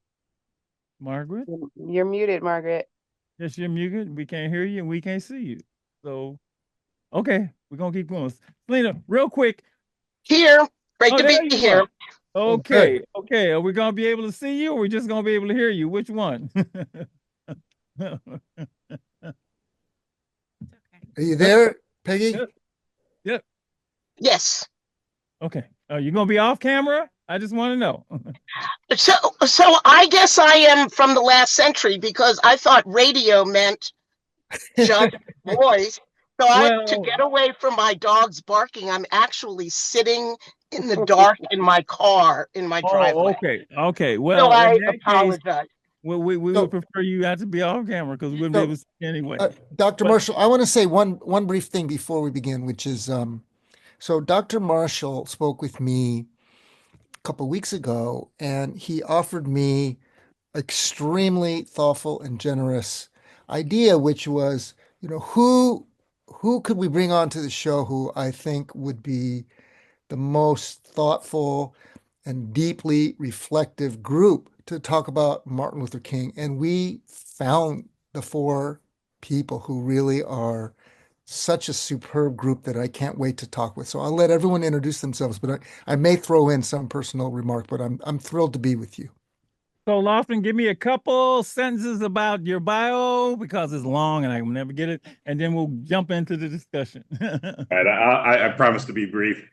Margaret? You're muted, Margaret. Yes, you're muted. We can't hear you and we can't see you. So, okay, we're going to keep going. Selena, real quick. Here. Great to be here. Okay. Are we going to be able to see you or are we just going to be able to hear you? Which one? Are you there, Peggy? Yep. Yes. Okay. Are you going to be off camera? I just want to know. So I guess I am from the last century because I thought radio meant just voice. So to get away from my dogs barking, I'm actually sitting in the dark in my car in my driveway. Okay. Well, so I apologize. We would prefer you not to be off camera because we wouldn't be able to see anyway. Dr. Marshall, I want to say one brief thing before we begin, which is so Dr. Marshall spoke with me a couple of weeks ago, and he offered me extremely thoughtful and generous idea, which was, who could we bring onto the show who I think would be the most thoughtful and deeply reflective group to talk about Martin Luther King. And we found the 4 people who really are such a superb group that I can't wait to talk with. So I'll let everyone introduce themselves, but I may throw in some personal remark, but I'm thrilled to be with you. So Lofton, give me a couple sentences about your bio because it's long and I will never get it. And then we'll jump into the discussion. All right, I promise to be brief.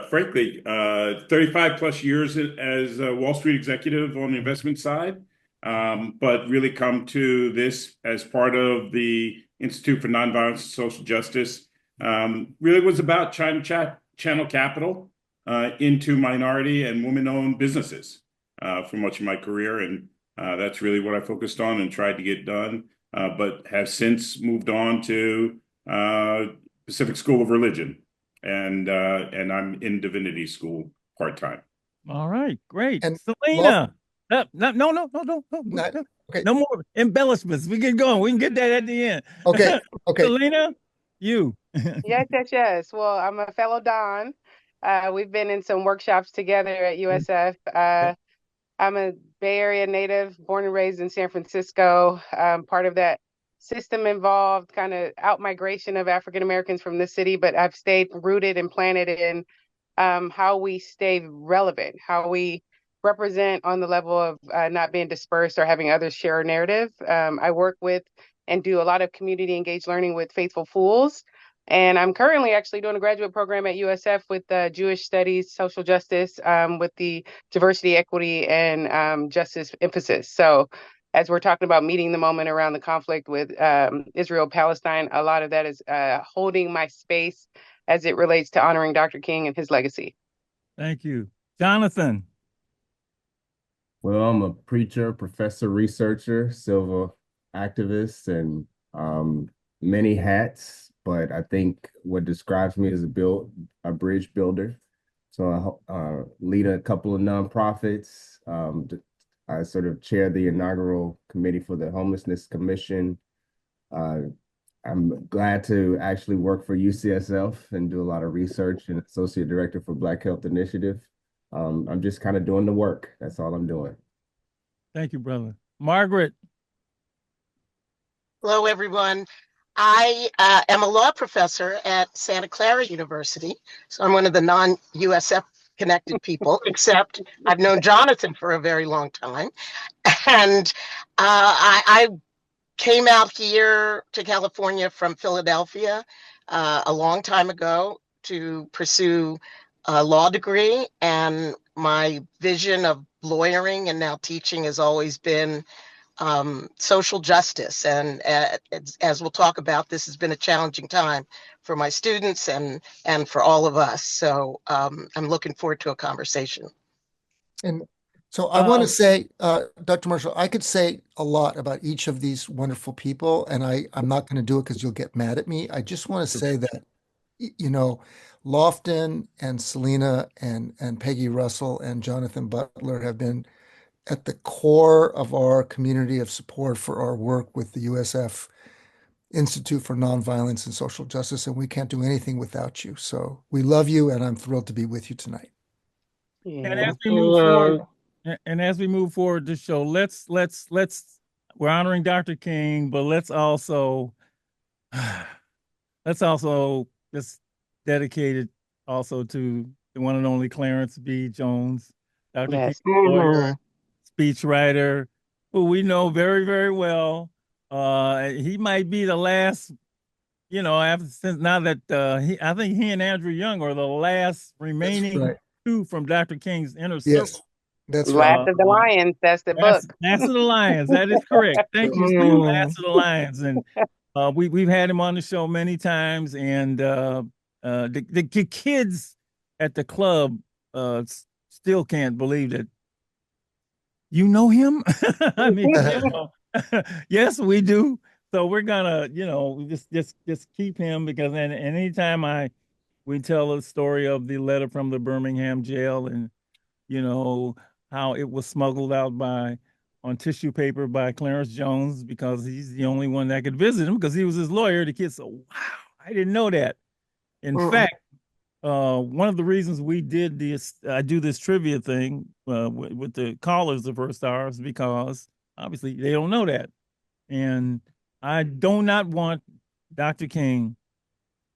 Frankly, 35 plus years as a Wall Street executive on the investment side, but really come to this as part of the Institute for Nonviolence and Social Justice. Really was about trying to channel capital into minority and women-owned businesses for much of my career. And that's really what I focused on and tried to get done, but have since moved on to Pacific School of Religion. And I'm in divinity school part-time. All right, great. And Selena, no. Okay. No more embellishments. We get going. We can get that at the end. Okay. Selena, you. Yes. Well, I'm a fellow Don. We've been in some workshops together at USF. I'm a Bay Area native, born and raised in San Francisco. Part of that system involved kind of out migration of African Americans from the city, but I've stayed rooted and planted in how we stay relevant, how we represent on the level of not being dispersed or having others share a narrative. I work with and do a lot of community engaged learning with Faithful Fools. And I'm currently actually doing a graduate program at USF with Jewish Studies, Social Justice, with the diversity, equity, and justice emphasis. So as we're talking about meeting the moment around the conflict with Israel-Palestine, a lot of that is holding my space as it relates to honoring Dr. King and his legacy. Thank you. Jonathan. Well, I'm a preacher, professor, researcher, civil activist, and many hats. But I think what describes me as a bridge builder. So I lead a couple of nonprofits. I sort of chair the inaugural committee for the Homelessness Commission. I'm glad to actually work for UCSF and do a lot of research and associate director for Black Health Initiative. I'm just kind of doing the work. That's all I'm doing. Thank you, brother. Margaret. Hello, everyone. I am a law professor at Santa Clara University, so I'm one of the non-USF connected people, except I've known Jonathan for a very long time. And I came out here to California from Philadelphia a long time ago to pursue a law degree. And my vision of lawyering and now teaching has always been social justice. And as we'll talk about, this has been a challenging time for my students and for all of us. So I'm looking forward to a conversation. And so I want to say, Dr. Marshall, I could say a lot about each of these wonderful people, and I'm not going to do it because you'll get mad at me. I just want to say that, you know, Lofton and Selena and Peggy Russell and Jonathan Butler have been at the core of our community of support for our work with the USF Institute for Nonviolence and Social Justice, and we can't do anything without you. So we love you, and I'm thrilled to be with you tonight. And as we move forward, this show, let's we're honoring Dr. King, but let's also just dedicate it also to the one and only Clarence B. Jones, Dr. Yes. King, lawyer, speechwriter, who we know very, very well. He might be the last, you know, I think he and Andrew Young are the last remaining two from Dr. King's inner circle. Yes, that's right. Last of the Lions, that's the book. Last of the Lions, that is correct. Thank you, Steve. Last of the Lions. And we've had him on the show many times, and the kids at the club still can't believe that you know him. I mean, you know, yes, we do. So we're gonna, you know, just keep him, because then anytime we tell a story of the letter from the Birmingham jail, and you know how it was smuggled out on tissue paper by Clarence Jones, because he's the only one that could visit him because he was his lawyer. The kids said, "Wow, I didn't know that." In fact, one of the reasons we did this, I do this trivia thing with the callers the first hour, is because obviously they don't know that. And I do not want Dr. King,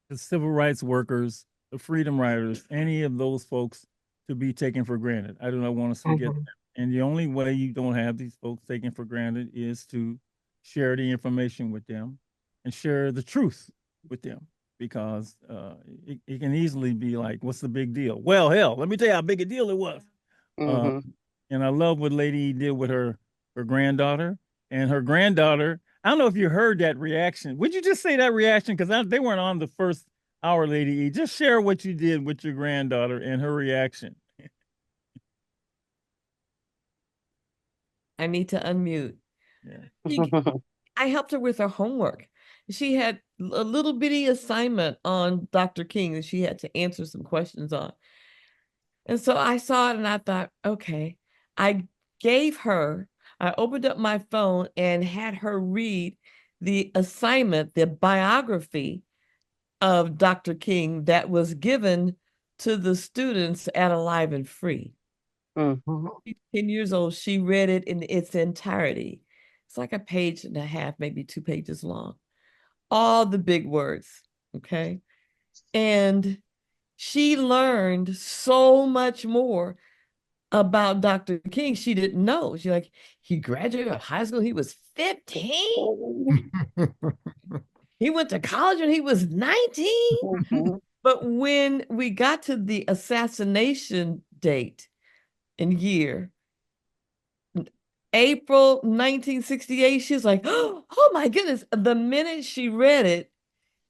the civil rights workers, the freedom riders, any of those folks to be taken for granted. I do not want us to forget them. And the only way you don't have these folks taken for granted is to share the information with them and share the truth with them. Because it can easily be like, what's the big deal? Well, hell, let me tell you how big a deal it was. And I love what Lady did with her granddaughter. And her granddaughter, I don't know if you heard that reaction. Would you just say that reaction? Because they weren't on the first hour, Lady E. Just share what you did with your granddaughter and her reaction. I need to unmute. Yeah. I helped her with her homework. She had a little bitty assignment on Dr. King that she had to answer some questions on. And so I saw it and I thought, okay, I opened up my phone and had her read the assignment, the biography of Dr. King that was given to the students at Alive and Free. 10 years old, she read it in its entirety. It's like a page and a half, maybe 2 pages long. All the big words, okay? And she learned so much more about Dr. King she didn't know. She like, he graduated high school, he was 15. He went to college when he was 19. But when we got to the assassination date and year, April 1968, she's like, oh my goodness. The minute she read it,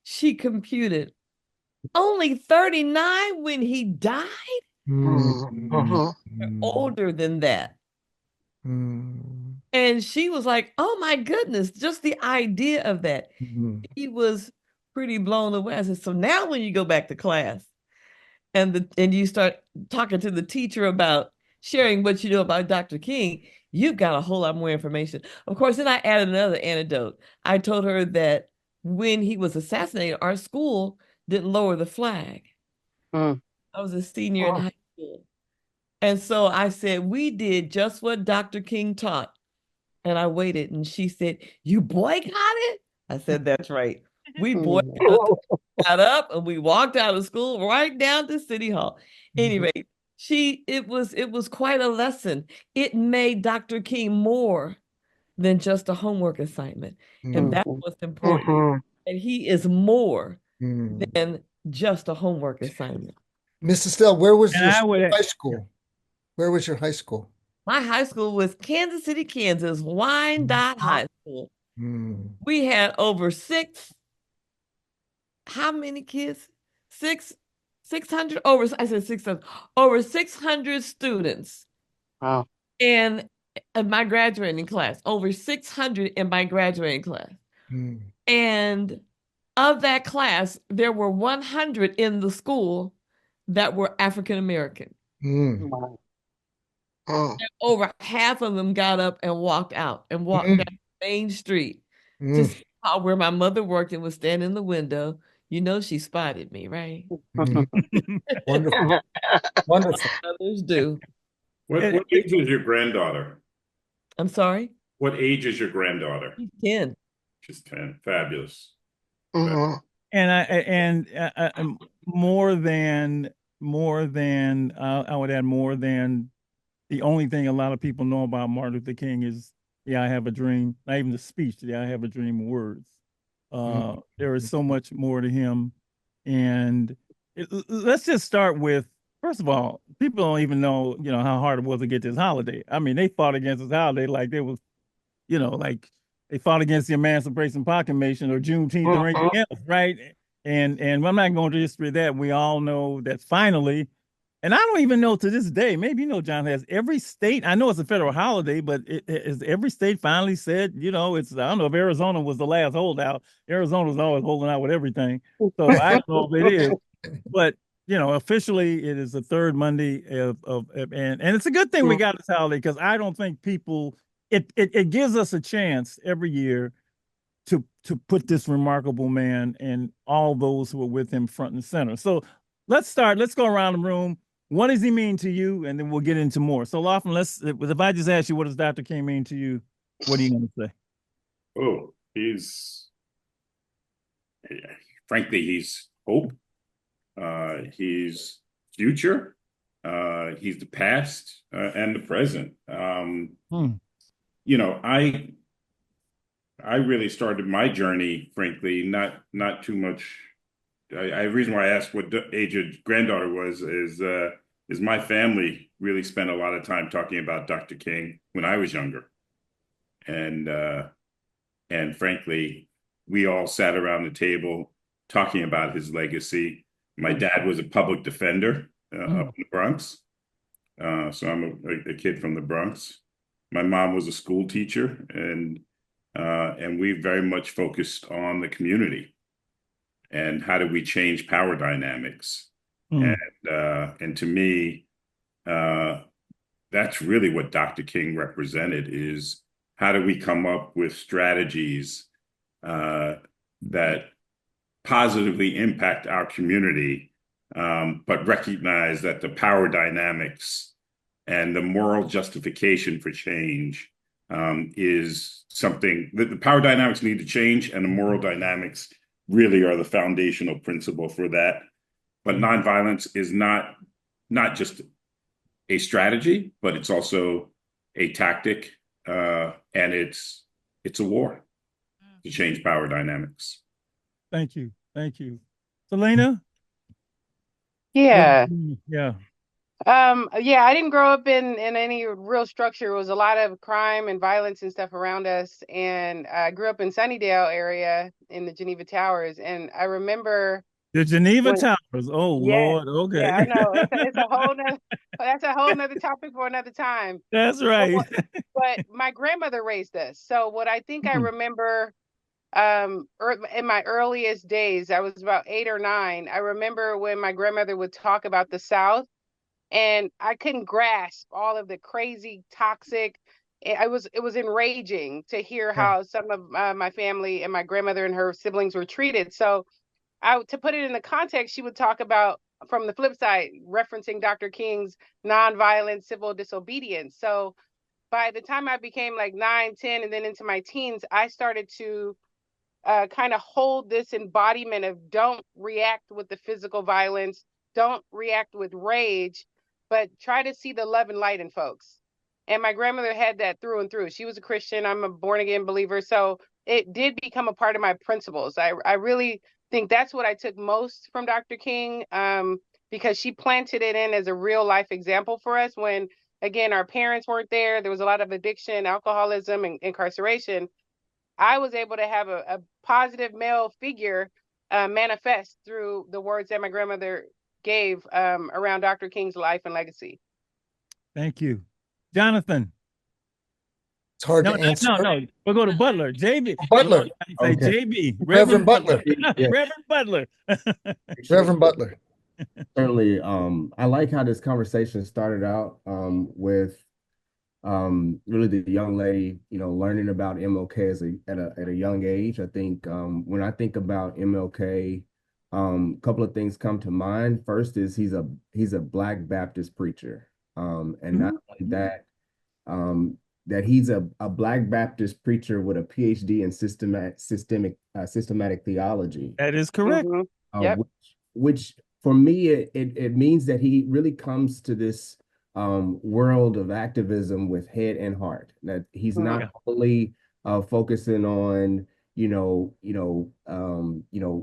she computed only 39 when he died. Older than that. And she was like, oh my goodness, just the idea of that. He was pretty blown away. I said, so now when you go back to class and you start talking to the teacher about sharing what you know about Dr. King, you've got a whole lot more information. Of course, then I added another anecdote. I told her that when he was assassinated, our school didn't lower the flag. I was a senior in high school. And so I said, we did just what Dr. King taught. And I waited, and she said, you boycotted? I said, that's right. We boycotted, got up, and we walked out of school right down to City Hall. Anyway, it was quite a lesson. It made Dr. King more than just a homework assignment. And that's what's important. And he is more than just a homework assignment. Miss Estelle, where was your high school? Where was your high school? My high school was Kansas City, Kansas, Wyandotte High School. We had over how many kids? 600, I said 600, over 600 students. Wow. And in my graduating class, over 600 in my graduating class. And of that class, there were 100 in the school that were African American. Over half of them got up and walked out and walked down Main Street to see where my mother worked and was standing in the window. You know, she spotted me, right? Wonderful. Wonderful. Others do. What age is your granddaughter? I'm sorry? What age is your granddaughter? She's 10. She's 10. Fabulous. And more than I would add more than the only thing a lot of people know about Martin Luther King is I have a dream. Not even the speech, the I have a dream words. There is so much more to him. And let's just start with, first of all, people don't even know, how hard it was to get this holiday. I mean, they fought against this holiday like there was, like they fought against the Emancipation Proclamation or Juneteenth or anything else, right? And I'm not going to history of that. We all know that finally, and I don't even know to this day, maybe John, has every state, I know it's a federal holiday, but is every state finally said, it's, I don't know if Arizona was the last holdout. Arizona's always holding out with everything. So I don't know if it is, but officially it is the third Monday and it's a good thing we got this holiday, because I don't think people, it gives us a chance every year to put this remarkable man and all those who are with him front and center. So let's go around the room. What does he mean to you? And then we'll get into more. So Laughlin, if I just ask you, what does Dr. King mean to you? What are you going to say? Oh, frankly, he's hope. He's future. He's the past and the present. I really started my journey, frankly, not too much. The reason why I asked what age your granddaughter was is my family really spent a lot of time talking about Dr. King when I was younger, and frankly, we all sat around the table talking about his legacy. My dad was a public defender up in the Bronx, so I'm a kid from the Bronx. My mom was a school teacher, and we very much focused on the community. And how do we change power dynamics? And to me, that's really what Dr. King represented, is how do we come up with strategies that positively impact our community, but recognize that the power dynamics and the moral justification for change is something that the power dynamics need to change, and the moral dynamics really are the foundational principle for that. But nonviolence is not just a strategy, but it's also a tactic, and it's a war to change power dynamics. Thank you. Selena? Yeah. Yeah. Yeah, I didn't grow up in any real structure. It was a lot of crime and violence and stuff around us. And I grew up in Sunnydale area in the Geneva Towers. And I remember the Geneva Towers. Oh, Lord. Okay. Yeah, I know. It's a whole nother, that's a whole nother topic for another time. That's right. But my grandmother raised us. So what I think I remember in my earliest days, I was about 8 or 9. I remember when my grandmother would talk about the South, and I couldn't grasp all of the crazy, toxic. It was enraging to hear how some of my family and my grandmother and her siblings were treated. So to put it in the context, she would talk about, from the flip side, referencing Dr. King's nonviolent civil disobedience. So by the time I became like 9, 10, and then into my teens, I started to kind of hold this embodiment of don't react with the physical violence, don't react with rage, but try to see the love and light in folks. And my grandmother had that through and through. She was a Christian. I'm a born again believer. So it did become a part of my principles. I really think that's what I took most from Dr. King, because she planted it in as a real life example for us when, again, our parents weren't there. There was a lot of addiction, alcoholism, and incarceration. I was able to have a positive male figure manifest through the words that my grandmother gave around Dr. King's life and legacy. Thank you. Jonathan? It's hard to answer. No. We'll go to Butler. JB. Butler. Say JB. Reverend Butler. Reverend Butler. Reverend Butler. Certainly. I like how this conversation started out with really the young lady, learning about MLK at a young age. I think when I think about MLK, a couple of things come to mind. First is he's a Black Baptist preacher, and not only that, that he's a Black Baptist preacher with a PhD in systematic theology. That is correct. Which for me, it means that he really comes to this world of activism with head and heart. That he's not only focusing on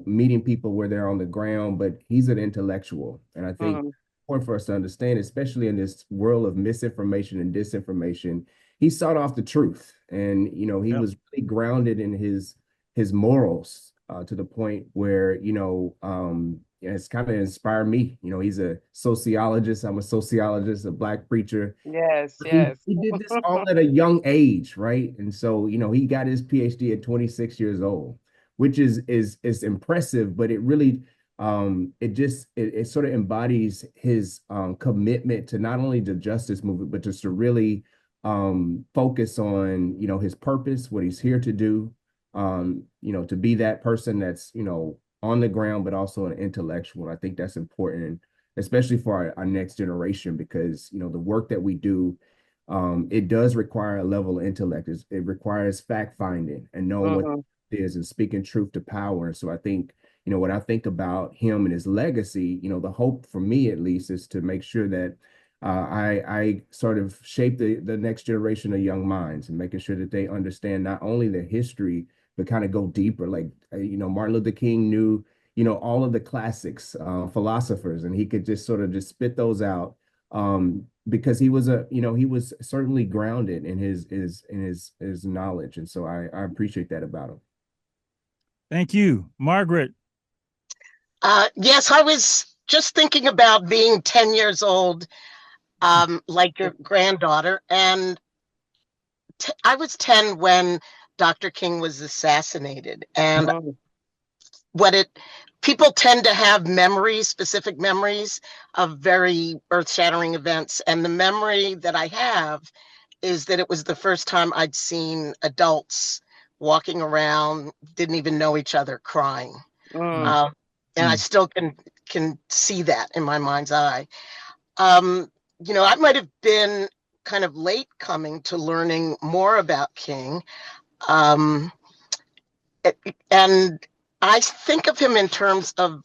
meeting people where they're on the ground, but he's an intellectual. And I think it's important for us to understand, especially in this world of misinformation and disinformation, he sought off the truth, and he was really grounded in his morals to the point where it's kind of inspired me. He's a sociologist. I'm a sociologist, a Black preacher. Yes. He did this all at a young age, right? And so, he got his PhD at 26 years old, which is impressive, but it really, it sort of embodies his commitment to not only the justice movement, but just to really focus on, his purpose, what he's here to do, to be that person that's, on the ground, but also an intellectual. I think that's important, especially for our next generation, because, the work that we do, it does require a level of intellect. It requires fact finding and knowing what it is and speaking truth to power. And so I think, when I think about him and his legacy, the hope for me, at least, is to make sure that I sort of shape the next generation of young minds and making sure that they understand not only their history, but kind of go deeper. Like, Martin Luther King knew, all of the classics, philosophers, and he could just sort of just spit those out because he was he was certainly grounded in his knowledge. And so I appreciate that about him. Thank you. Margaret? Yes, I was just thinking about being 10 years old, like your granddaughter. And I was 10 when Dr. King was assassinated, and people tend to have memories, specific memories of very earth-shattering events. And the memory that I have is that it was the first time I'd seen adults walking around, didn't even know each other, crying. And I still can see that in my mind's eye. I might have been kind of late coming to learning more about King. And I think of him in terms of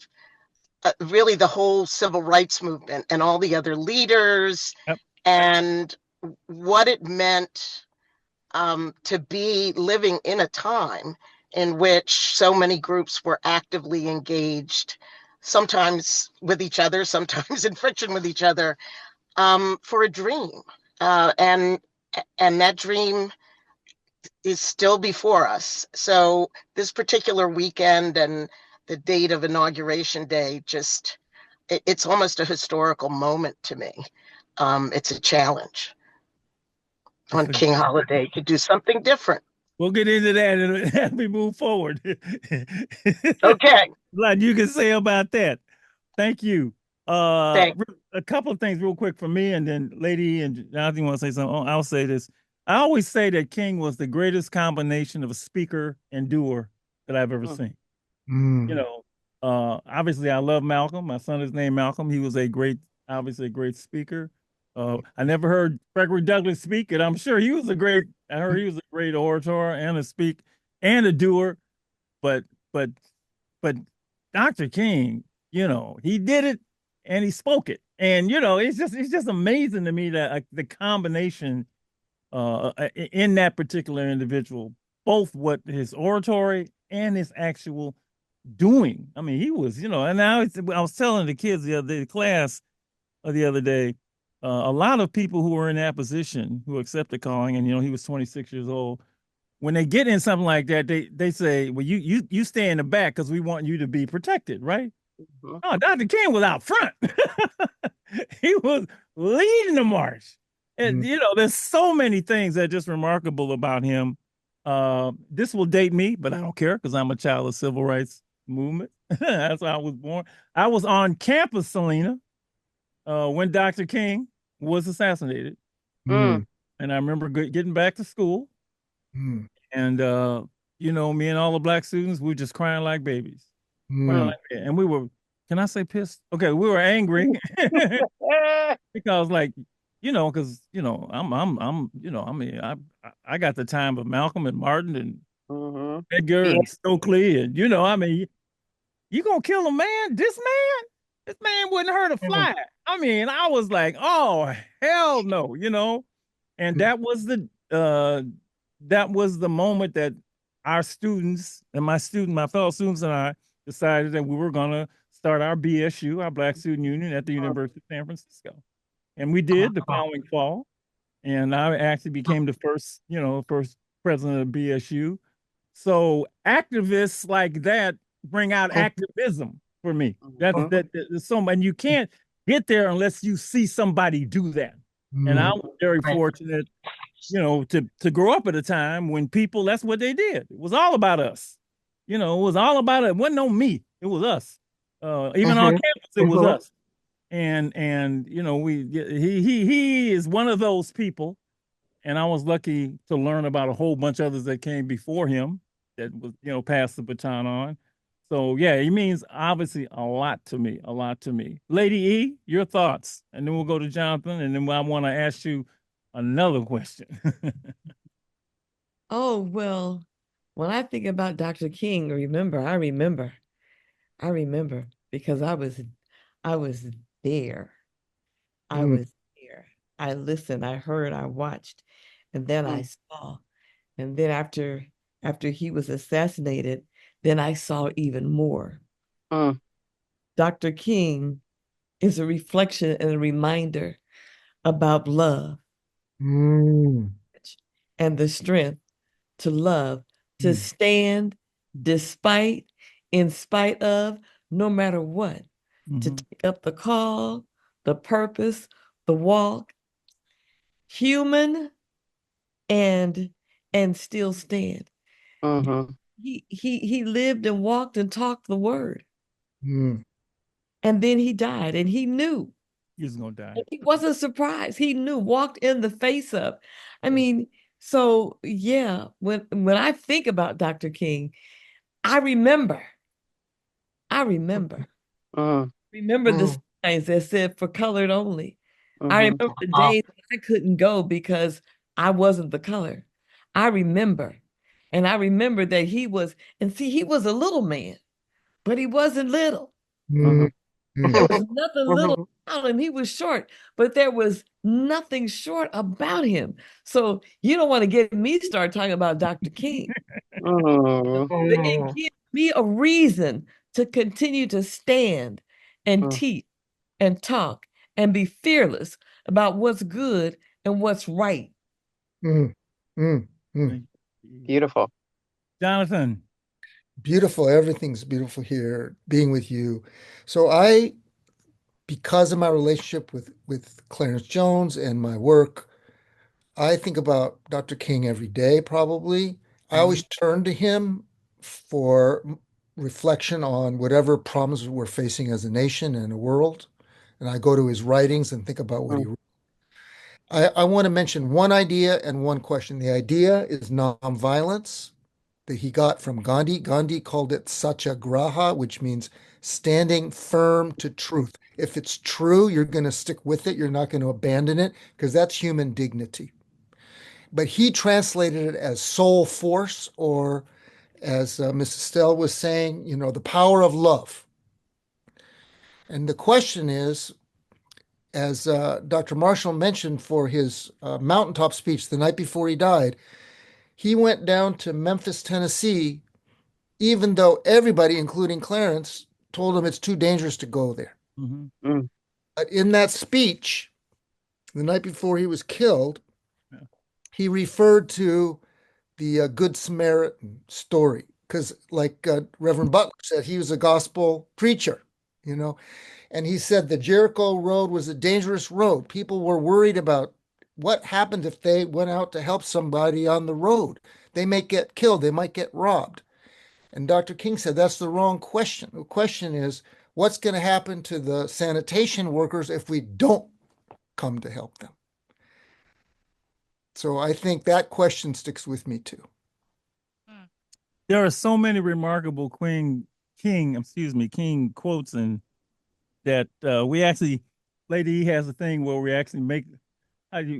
really the whole civil rights movement and all the other leaders, and what it meant to be living in a time in which so many groups were actively engaged, sometimes with each other, sometimes in friction with each other, for a dream. And that dream is still before us. So this particular weekend and the date of Inauguration Day, it's almost a historical moment to me. It's a challenge on King Holiday to do something different. We'll get into that as we move forward. Okay. Lot you can say about that. Thank you. A couple of things real quick for me, and then Lady and Jonathan want to say something. Oh, I'll say this. I always say that King was the greatest combination of a speaker and doer that I've ever seen. You know, obviously I love Malcolm. My son is named Malcolm. He was obviously a great speaker. I never heard Frederick Douglass speak, and I'm sure he was a great orator and a doer. But Dr. King, you know, he did it and he spoke it. And, you know, it's just amazing to me that the combination in that particular individual, both what his oratory and his actual doing. I mean, he was, you know, and I was telling the kids the class the other day, a lot of people who are in that position who accept the calling, and, you know, he was 26 years old. When they get in something like that, they say, well, you stay in the back because we want you to be protected, right? Oh, Dr. King was out front. He was leading the march. And, you know, there's so many things that are just remarkable about him. This will date me, but I don't care because I'm a child of civil rights movement. That's how I was born. I was on campus, Selena, when Dr. King was assassinated. And I remember getting back to school. And, you know, me and all the Black students, we were just crying like babies. And we were, can I say pissed? Okay, we were angry because, like, you know, because, you know, I'm, you know, I mean, I got the time of Malcolm and Martin and Edgar and Stokely, and, you know, I mean, you gonna kill a man? This man wouldn't hurt a fly. I mean, I was like, oh, hell no, you know, and that was the moment that our students and my fellow students and I decided that we were gonna start our BSU, our Black Student Union, at the University of San Francisco. And we did the following fall. And I actually became the first president of BSU. So activists like that bring out activism for me. That's and you can't get there unless you see somebody do that. And I was very fortunate, you know, to grow up at a time when people, that's what they did. It was all about us. You know, it was all about it wasn't no me. It was us. Even on campus, it was us. And you know, he is one of those people, and I was lucky to learn about a whole bunch of others that came before him that was, you know, passed the baton on. So yeah, he means obviously a lot to me. Lady E, your thoughts, and then we'll go to Jonathan, and then I want to ask you another question. Oh, well, when I think about Dr. King, I remember because I was there. I was there. I listened, I heard, I watched, and then I saw. And then after he was assassinated, then I saw even more. Dr. King is a reflection and a reminder about love and the strength to love, to stand despite, in spite of, no matter what, to take up the call, the purpose, the walk, human, and still stand. He lived and walked and talked the word. And then he died, and he knew he was gonna die. He wasn't surprised. He knew, walked in the face of. I mean, so yeah, when I think about Dr. King, I remember the signs that said for colored only. I remember the days I couldn't go because I wasn't the color. I remember. And I remember that he was a little man, but he wasn't little. Mhm. There was nothing little about him. He was short, but there was nothing short about him. So you don't want to get me started talking about Dr. King. It gives me a reason to continue to stand and teach and talk and be fearless about what's good and what's right. Beautiful. Jonathan. Beautiful. Everything's beautiful here, being with you. So because of my relationship with Clarence Jones and my work, I think about Dr. King every day, probably. I always turn to him for reflection on whatever problems we're facing as a nation and a world. And I go to his writings and think about what he wrote. I want to mention one idea and one question. The idea is nonviolence that he got from Gandhi. Gandhi called it satyagraha, which means standing firm to truth. If it's true, you're going to stick with it. You're not going to abandon it because that's human dignity. But he translated it as soul force, or as Mrs. Stell was saying, the power of love. And the question is, as Dr. Marshall mentioned for his mountaintop speech the night before he died, he went down to Memphis, Tennessee, even though everybody, including Clarence, told him it's too dangerous to go there. But in that speech, the night before he was killed, he referred to the Good Samaritan story because, like Reverend Butler said, he was a gospel preacher, and he said the Jericho road was a dangerous road. People were worried about what happened if they went out to help somebody on the road. They might get killed. They might get robbed. And Dr. King said that's the wrong question. The question is, what's going to happen to the sanitation workers if we don't come to help them? So I think that question sticks with me too. There are so many remarkable King quotes, and that we actually, Lady E has a thing where we actually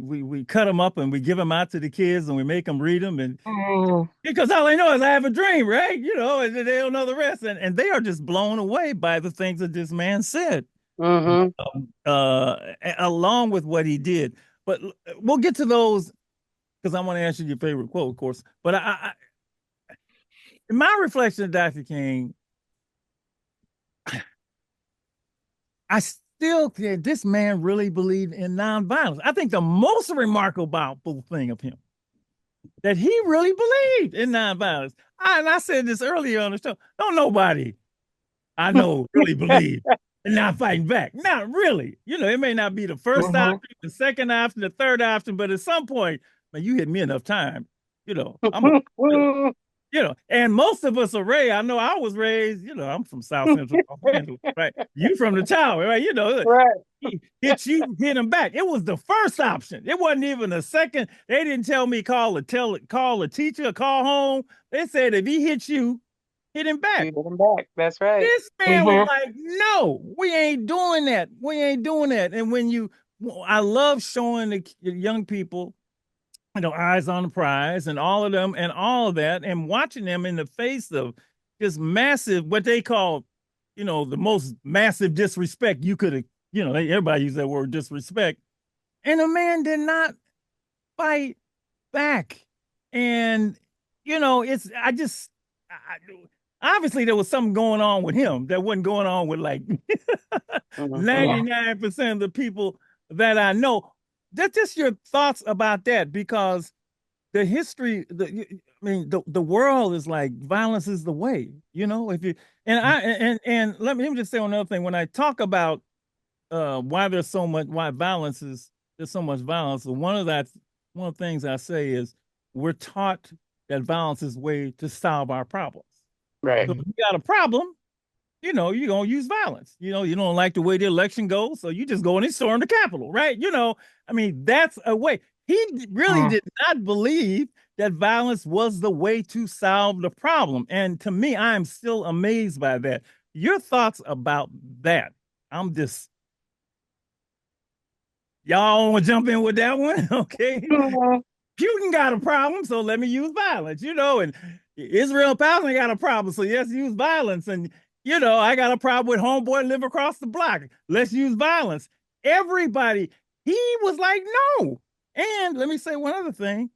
we cut them up and we give them out to the kids and we make them read them, and because all they know is I have a dream, right? And they don't know the rest, and they are just blown away by the things that this man said, along with what he did. But we'll get to those because I want to ask you your favorite quote, of course. But in my reflection of Dr. King, I still think this man really believed in nonviolence. I think the most remarkable thing of him, that he really believed in nonviolence. And I said this earlier on the show, don't nobody I know really believe in not fighting back. Not really. It may not be the first option, the second option, the third option, but at some point, man, you hit me enough time, and most of us are raised. I know I was raised, I'm from South Central Los Angeles, right? You from the tower, right? Right. Hit him back. It was the first option. It wasn't even a second. They didn't tell me call a teacher, call home. They said if he hits you, hit him back. Hit him back. That's right. This man was like, no, we ain't doing that. We ain't doing that. And I love showing the young people, eyes on the prize and all of them and all of that, and watching them in the face of this massive, what they call, the most massive disrespect you could have, everybody use that word disrespect. And the man did not fight back. And, obviously there was something going on with him that wasn't going on with like 99% of the people that I know. That's just your thoughts about that, because the history, the world is like violence is the way, if you, and let me just say another thing. When I talk about why there's so much, there's so much violence. one of the things I say is we're taught that violence is a way to solve our problems. Right. So if you got a problem, you're going to use violence. You don't like the way the election goes, so you just go and storm the Capitol, right? That's a way. He really did not believe that violence was the way to solve the problem. And to me, I'm still amazed by that. Your thoughts about that? I'm just... Y'all want to jump in with that one? Okay. Putin got a problem, so let me use violence, and Israel Palestine got a problem, so let's use violence. And, I got a problem with homeboy live across the block. Let's use violence. Everybody, he was like, no. And let me say one other thing.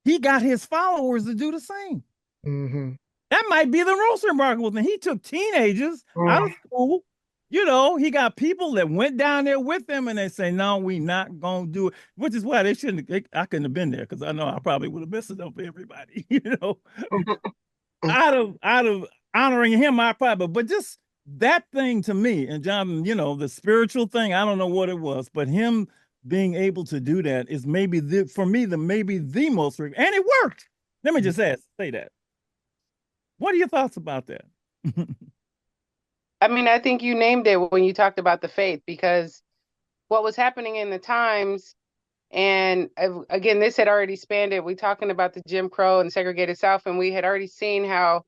He got his followers to do the same. Mm-hmm. That might be the most remarkable thing. He took teenagers out of school. He got people that went down there with him and they say, no, we not going to do it, which is why I couldn't have been there because I know I probably would have messed it up for everybody, out of honoring him, but just that thing to me, and Jonathan, the spiritual thing, I don't know what it was, but him being able to do that is maybe maybe the most, and it worked. Let me just say that. What are your thoughts about that? I mean, I think you named it when you talked about the faith, because what was happening in the times, and again, this had already spanned it. We're talking about the Jim Crow and segregated South, and we had already seen how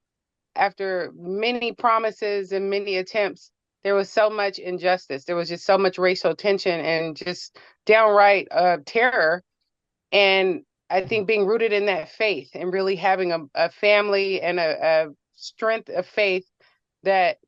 after many promises and many attempts, there was so much injustice. There was just so much racial tension and just downright terror. And I think being rooted in that faith and really having a family and a strength of faith that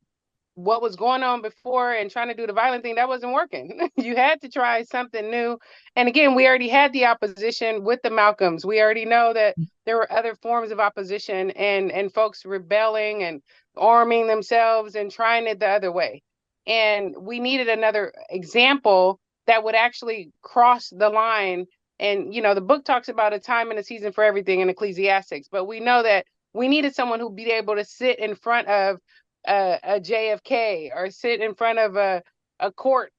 what was going on before and trying to do the violent thing, that wasn't working. You had to try something new. And again, we already had the opposition with the Malcolms. We already know that there were other forms of opposition and folks rebelling and arming themselves and trying it the other way. And we needed another example that would actually cross the line. And, the book talks about a time and a season for everything in Ecclesiastics, but we know that we needed someone who'd be able to sit in front of a JFK or sit in front of a court,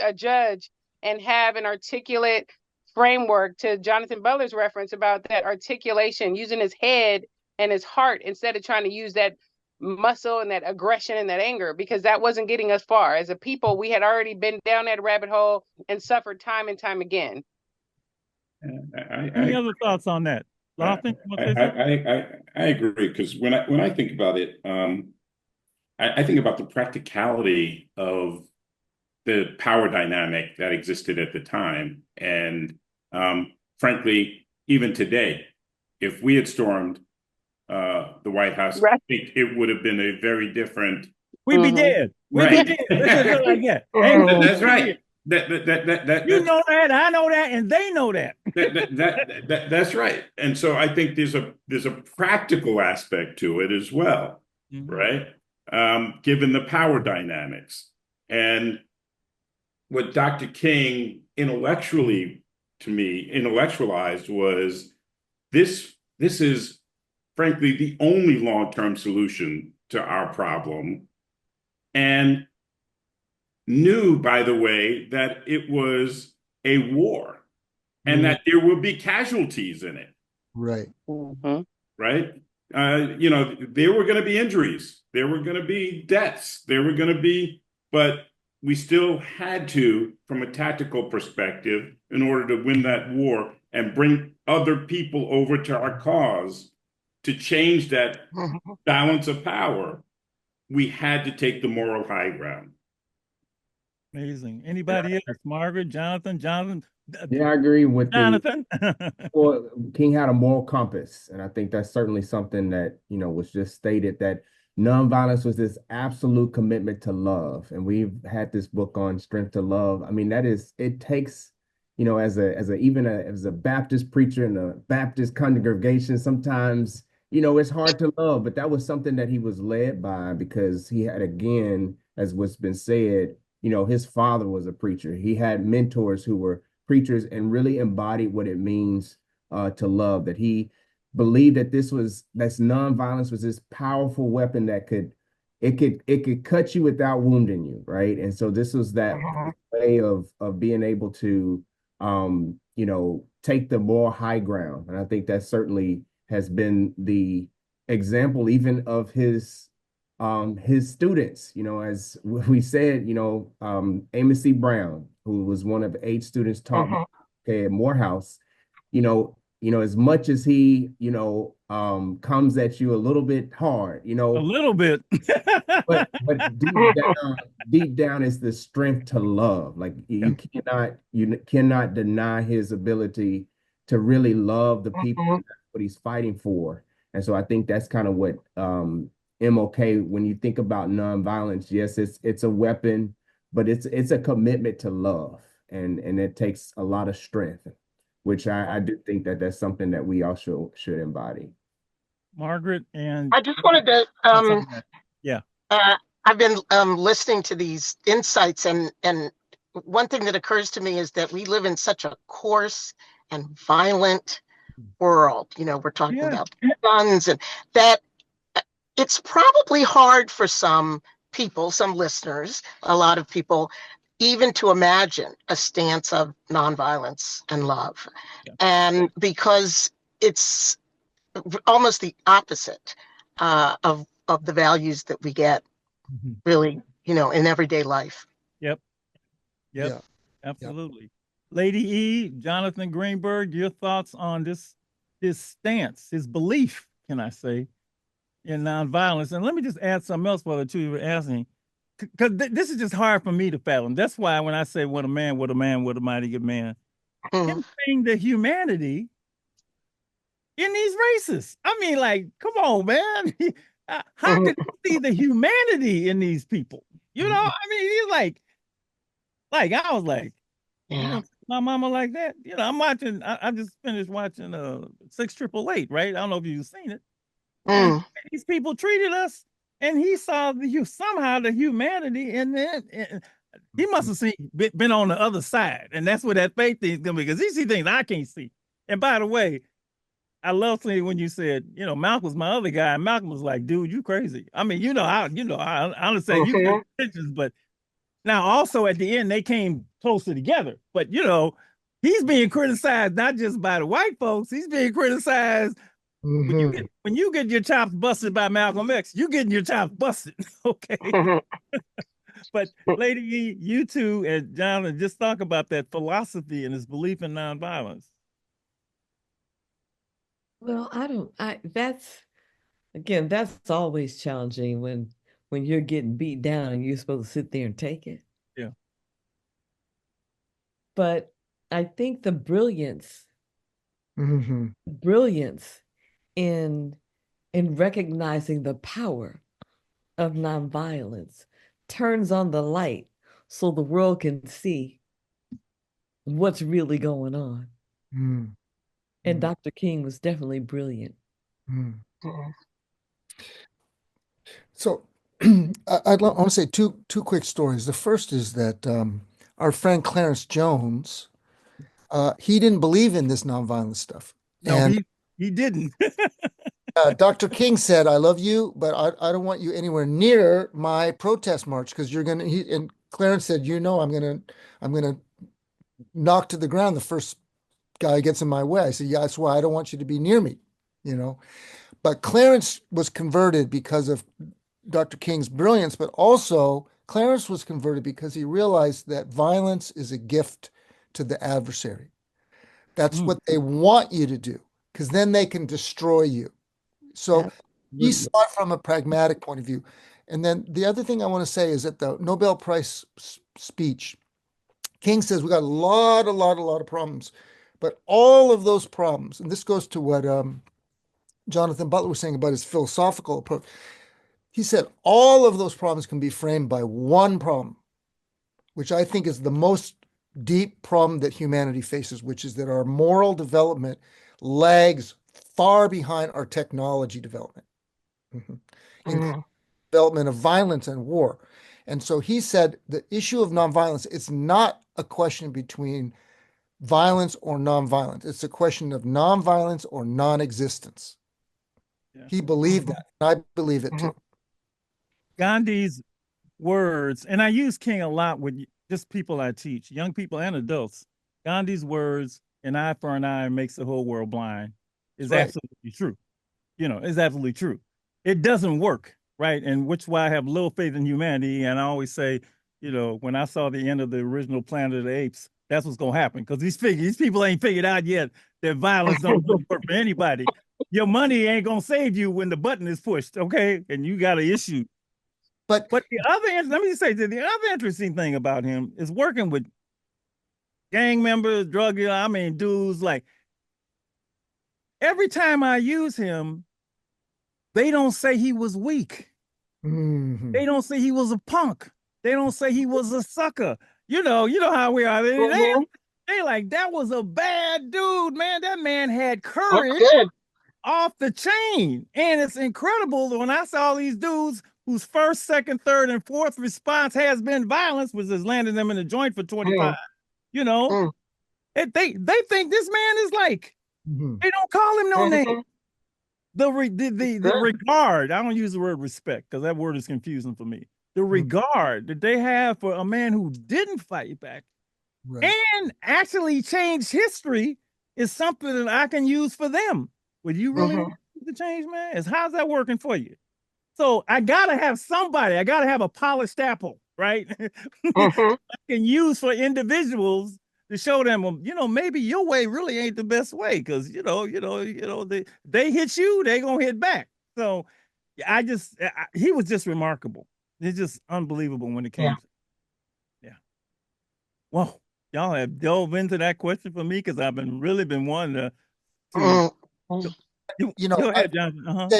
a judge, and have an articulate framework, to Jonathan Butler's reference about that articulation, using his head and his heart instead of trying to use that muscle and that aggression and that anger, because that wasn't getting us far. As a people, we had already been down that rabbit hole and suffered time and time again. Any other thoughts on that? Lofton? I agree, because when I think about it, I think about the practicality of the power dynamic that existed at the time. And frankly, even today, if we had stormed the White House, I think it would have been a very different... We'd be dead. We'd be dead. That's right. You know that, I know that, and they know that. That's right. And so I think there's a practical aspect to it as well, right? Given the power dynamics. And what Dr. King intellectualized was this is frankly the only long-term solution to our problem, and knew, by the way, that it was a war and that there would be casualties in it. Right. Right. There were going to be injuries. There were going to be deaths. There were going to be, but we still had to, from a tactical perspective, in order to win that war and bring other people over to our cause to change that balance of power, we had to take the moral high ground. Amazing. Anybody else? Margaret, Jonathan? Yeah, I agree with Jonathan. Well, King had a moral compass, and I think that's certainly something that was just stated, that nonviolence was this absolute commitment to love. And we've had this book on Strength to Love. I mean, it takes, as a Baptist preacher in a Baptist congregation, sometimes it's hard to love, but that was something that he was led by, because he had, again, as what's been said, his father was a preacher. He had mentors who were preachers and really embodied what it means to love, that he believed that that's nonviolence was this powerful weapon that could cut you without wounding you, right? And so this was that way of being able to take the moral high ground. And I think that certainly has been the example even of his students, as we said, Amos C. Brown, who was one of 8 students taught at Morehouse, as much as he, comes at you a little bit hard, you know. A little bit. but deep down is the strength to love. Like you cannot deny his ability to really love the people. That's what he's fighting for. And so I think that's kind of what MLK, when you think about nonviolence, yes, it's a weapon, but it's a commitment to love, and it takes a lot of strength, which I do think that that's something that we also should embody. Margaret, and I just wanted to yeah. I've been listening to these insights, and one thing that occurs to me is that we live in such a coarse and violent world. You know, we're talking about guns, and that it's probably hard for some people, some listeners, a lot of people, even to imagine a stance of nonviolence and love. And because it's almost the opposite of the values that we get really, you know, in everyday life. Yep. Absolutely. Lady E, Jonathan Greenberg, your thoughts on this stance, his belief, can I say, in nonviolence? And let me just add something else while the two of you were asking, because this is just hard for me to fathom. That's why when I say what a man, what a mighty good man, him saying the humanity in these races. I mean, like, come on, man. How could you see the humanity in these people? You know, I mean, he's like I was like, you know, my mama like that. You know, I'm watching. I just finished watching 688, right? I don't know if you've seen it. And these people treated us, and he saw somehow the humanity, and then he must have been on the other side, and that's where that faith thing is gonna be, because he see things I can't see. And by the way, I love seeing when you said, you know, Malcolm's my other guy, and Malcolm was like, dude, you crazy. I mean, I understand you get pictures, but now also at the end they came closer together. But you know, he's being criticized not just by the white folks, he's being criticized. When you get your chops busted by Malcolm X, you getting your chops busted. Okay. But Lady E, you two and Jonathan, just talk about that philosophy and his belief in nonviolence. Well, that's always challenging when you're getting beat down and you're supposed to sit there and take it. Yeah. But I think the brilliance in recognizing the power of nonviolence turns on the light so the world can see what's really going on. And Dr. King was definitely brilliant. So I want to say two quick stories. The first is that our friend Clarence Jones, he didn't believe in this nonviolent stuff. No, and he didn't. Dr. King said, "I love you, but I don't want you anywhere near my protest march because you're gonna." And Clarence said, "You know, I'm gonna knock to the ground the first guy gets in my way." I said, "Yeah, that's why I don't want you to be near me," you know. But Clarence was converted because of Dr. King's brilliance, but also Clarence was converted because he realized that violence is a gift to the adversary. That's what they want you to do, because then they can destroy you. So he saw it from a pragmatic point of view. And then the other thing I want to say is that the Nobel Prize speech, King says we got a lot of problems, but all of those problems, and this goes to what Jonathan Butler was saying about his philosophical approach. He said all of those problems can be framed by one problem, which I think is the most deep problem that humanity faces, which is that our moral development lags far behind our technology development, development of violence and war. And so he said the issue of nonviolence, it's not a question between violence or nonviolence. It's a question of nonviolence or non-existence. Yeah. He believed that. And I believe it too. Gandhi's words, and I use King a lot with just people I teach, young people and adults. Gandhi's words, an eye for an eye makes the whole world blind, is absolutely true. You know, it's absolutely true. It doesn't work, right? And which is why I have little faith in humanity. And I always say, you know, when I saw the end of the original Planet of the Apes, that's what's going to happen. Because these people ain't figured out yet that violence don't work for anybody. your money ain't gonna save you when the button is pushed, okay? And you got an issue. But the other, let me say, the other interesting thing about him is working with gang members, drug dealers. I mean, dudes, like, every time I use him, they don't say he was weak. Mhm. They don't say he was a punk. They don't say he was a sucker. You know how we are. They like, that was a bad dude, man. That man had courage off the chain. And it's incredible that when I saw these dudes whose first, second, third, and fourth response has been violence, which has landed them in a joint for 25. You know, they think this man is like, they don't call him no name. The regard, I don't use the word respect because that word is confusing for me. The regard that they have for a man who didn't fight back and actually changed history is something that I can use for them. Would you really want to change, man? How's that working for you? So I gotta have somebody. I gotta have a polished apple, right? I can use for individuals to show them, maybe your way really ain't the best way, because they hit you, they gonna hit back. So he was just remarkable. It's just unbelievable when it came. Well, y'all have delved into that question for me because I've really been wanting to. Go ahead, Jonathan.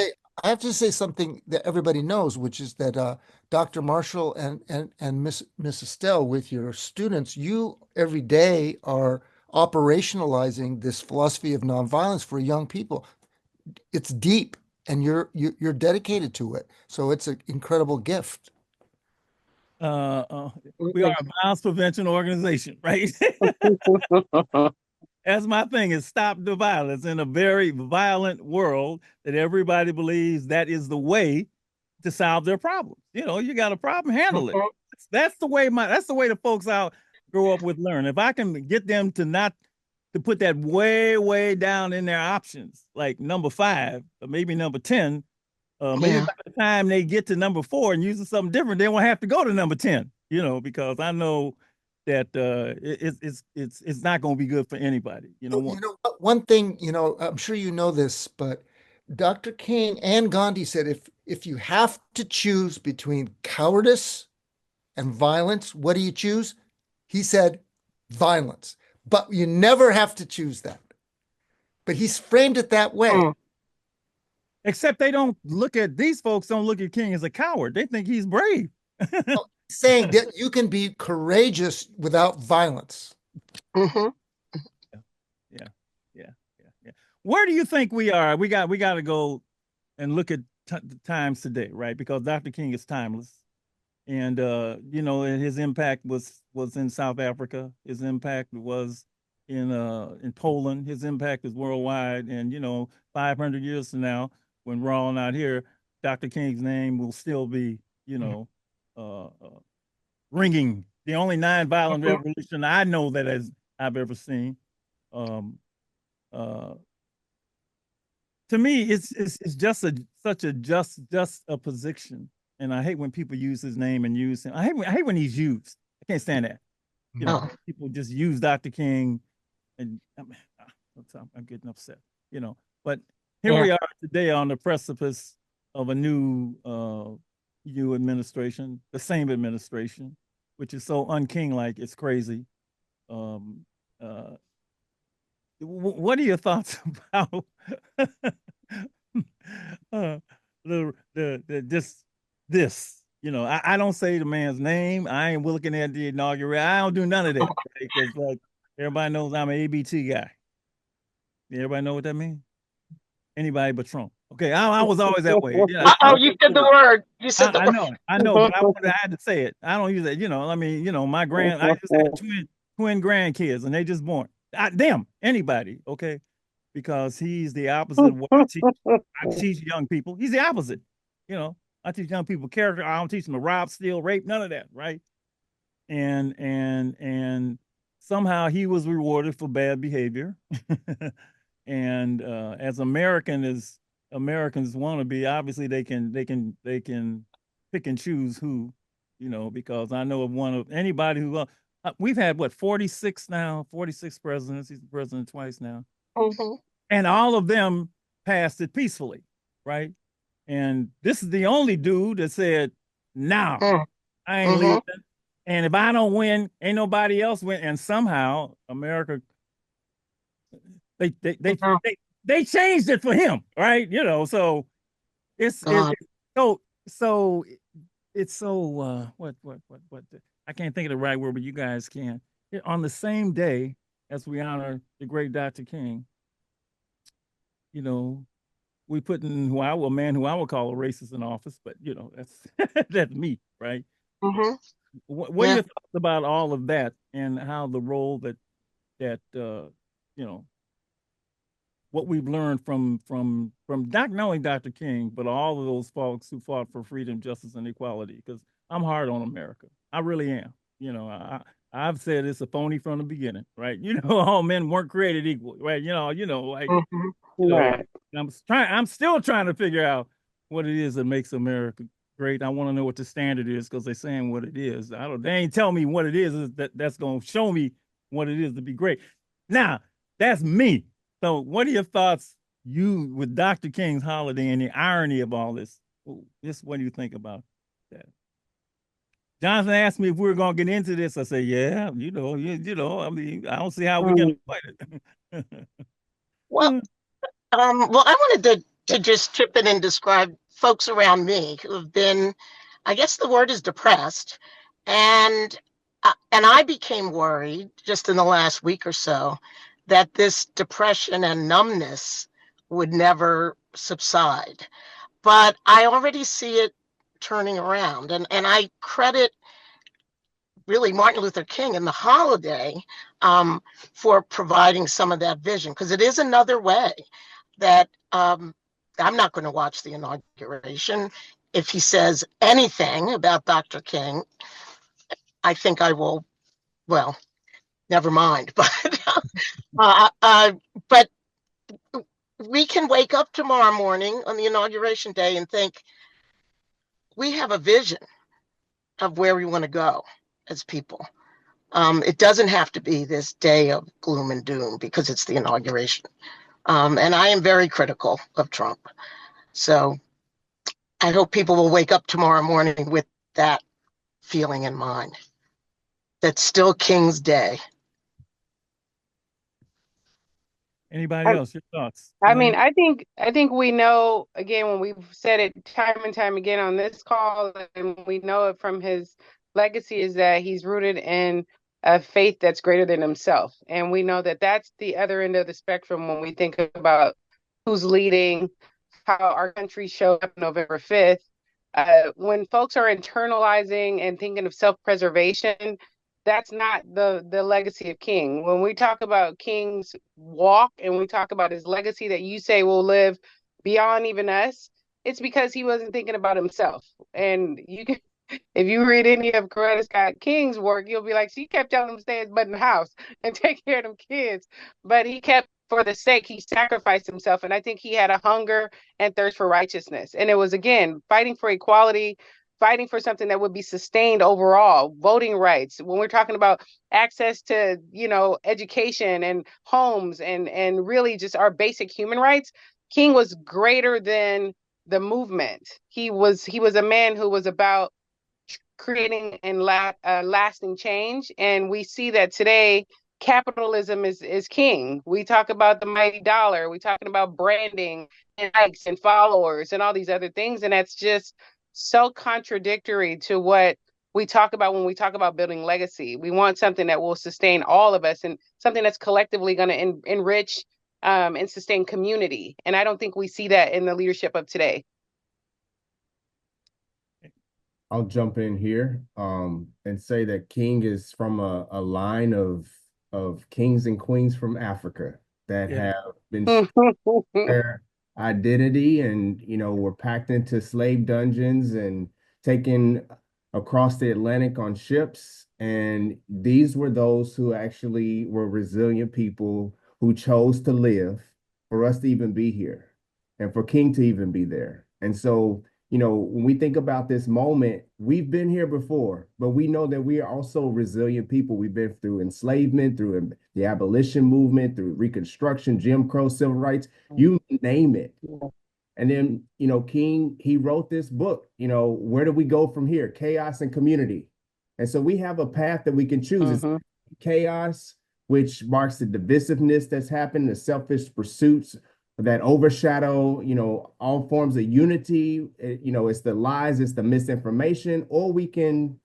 I have to say something that everybody knows, which is that Dr. Marshall and Miss Estelle, with your students, you every day are operationalizing this philosophy of nonviolence for young people. It's deep, and you're dedicated to it. So it's an incredible gift. We are a violence prevention organization, right? That's my thing, is stop the violence in a very violent world that everybody believes that is the way to solve their problems. You got a problem, handle it. That's the way the folks out grow up with learn. If I can get them to put that way, way down in their options, like number 5 or maybe number 10, maybe by the time they get to number 4 and using something different, they won't have to go to number 10, because I know that it's not going to be good for anybody. One thing, I'm sure you know this, but Dr. King and Gandhi said, if you have to choose between cowardice and violence, what do you choose? He said violence, but you never have to choose that. But he's framed it that way. Except these folks don't look at King as a coward. They think he's brave. Saying that you can be courageous without violence. Yeah. Where do you think we are? We got to go and look at the times today, right? Because Dr. King is timeless, and his impact was in South Africa. His impact was in Poland. His impact is worldwide, and 500 years from now, when we're all not here, Dr. King's name will still be ringing. The only nonviolent revolution I know that I've ever seen. To me, it's just such a just a position, and I hate when people use his name and use him. I hate when he's used. I can't stand that. People just use Dr. King, and I'm getting upset. But here we are today on the precipice of a new new administration, the same administration, which is so un-King-like, it's crazy. What are your thoughts about this? I don't say the man's name. I ain't looking at the inauguration. I don't do none of that, because like everybody knows I'm an ABT guy. Everybody know what that means? Anybody but Trump. Okay, I was always that way. You said the word. You said the word. I know, but I had to say it. I don't use it. My I just had twin grandkids, and they just born. Damn, anybody, okay? Because he's the opposite of what I teach young people. He's the opposite. I teach young people character. I don't teach them to rob, steal, rape, none of that, right? And somehow he was rewarded for bad behavior. And as Americans want to be, obviously they can pick and choose who, because I know of anybody who we've had 46 presidents. He's the president twice now, and all of them passed it peacefully, right? And this is the only dude that said, "Nah, I ain't leaving. And if I don't win, ain't nobody else win." And somehow America, they changed it for him, right? You know, so it's so it's so what I can't think of the right word, but you guys can. On the same day as we honor the great Dr. King, you know, we put in a man who I would call a racist in office, but you know, that's that's me, right? What are your thoughts about all of that and how the role that you know, what we've learned from not only Dr. King, but all of those folks who fought for freedom, justice, and equality? Because I'm hard on America. I really am. You know, I've said it's a phony from the beginning, right? You know, all men weren't created equal, right? You know, like you know, I'm still trying to figure out what it is that makes America great. I want to know what the standard is because they're saying what it is. They ain't tell me what it is that's going to show me what it is to be great. Now, that's me. So what are your thoughts, you, with Dr. King's holiday and the irony of all this? What do you think about that? Jonathan asked me if we were going to get into this. I said, yeah, you know, I mean, I don't see how we can avoid it. Well, I wanted to just chip in and describe folks around me who have been, I guess the word is depressed, and I became worried just in the last week or so that this depression and numbness would never subside. But I already see it turning around, and I credit really Martin Luther King and the holiday for providing some of that vision, because it is another way that I'm not going to watch the inauguration. If he says anything about Dr. King, I think I will, well, never mind. But we can wake up tomorrow morning on the inauguration day and think we have a vision of where we want to go as people. It doesn't have to be this day of gloom and doom because it's the inauguration. And I am very critical of Trump. So I hope people will wake up tomorrow morning with that feeling in mind. That's still King's Day. Anybody else? Your thoughts? I mean, I think we know, again, when we've said it time and time again on this call, and we know it from his legacy, is that he's rooted in a faith that's greater than himself. And we know that that's the other end of the spectrum when we think about who's leading, how our country showed up November 5th. When folks are internalizing and thinking of self-preservation, that's not the legacy of King. When we talk about King's walk and we talk about his legacy that you say will live beyond even us, it's because he wasn't thinking about himself. And you can, if you read any of Coretta Scott King's work, you'll be like, she kept telling him to stay his butt in the house and take care of them kids. But he kept, for the sake, he sacrificed himself. And I think he had a hunger and thirst for righteousness. And it was, again, fighting for equality, fighting for something that would be sustained overall, voting rights. When we're talking about access to, you know, education and homes and really just our basic human rights, King was greater than the movement. He was a man who was about creating and lasting change. And we see that today, capitalism is king. We talk about the mighty dollar. We're talking about branding and likes and followers and all these other things. And that's just so contradictory to what we talk about when we talk about building legacy. We want something that will sustain all of us and something that's collectively going to enrich and sustain community. And I don't think we see that in the leadership of today. I'll jump in here and say that King is from a line of kings and queens from Africa that have been their identity, and were packed into slave dungeons and taken across the Atlantic on ships. And these were those who actually were resilient people who chose to live for us to even be here and for King to even be there. And so you know, when we think about this moment, we've been here before, but we know that we are also resilient people. We've been through enslavement, through the abolition movement, through Reconstruction, Jim Crow, civil rights, you name it. And then, you know, King, he wrote this book, you know, where do we go from here? Chaos and community. And so we have a path that we can choose. It's chaos, which marks the divisiveness that's happened, the selfish pursuits that overshadow, you know, all forms of unity. You know, it's the lies, it's the misinformation, or we can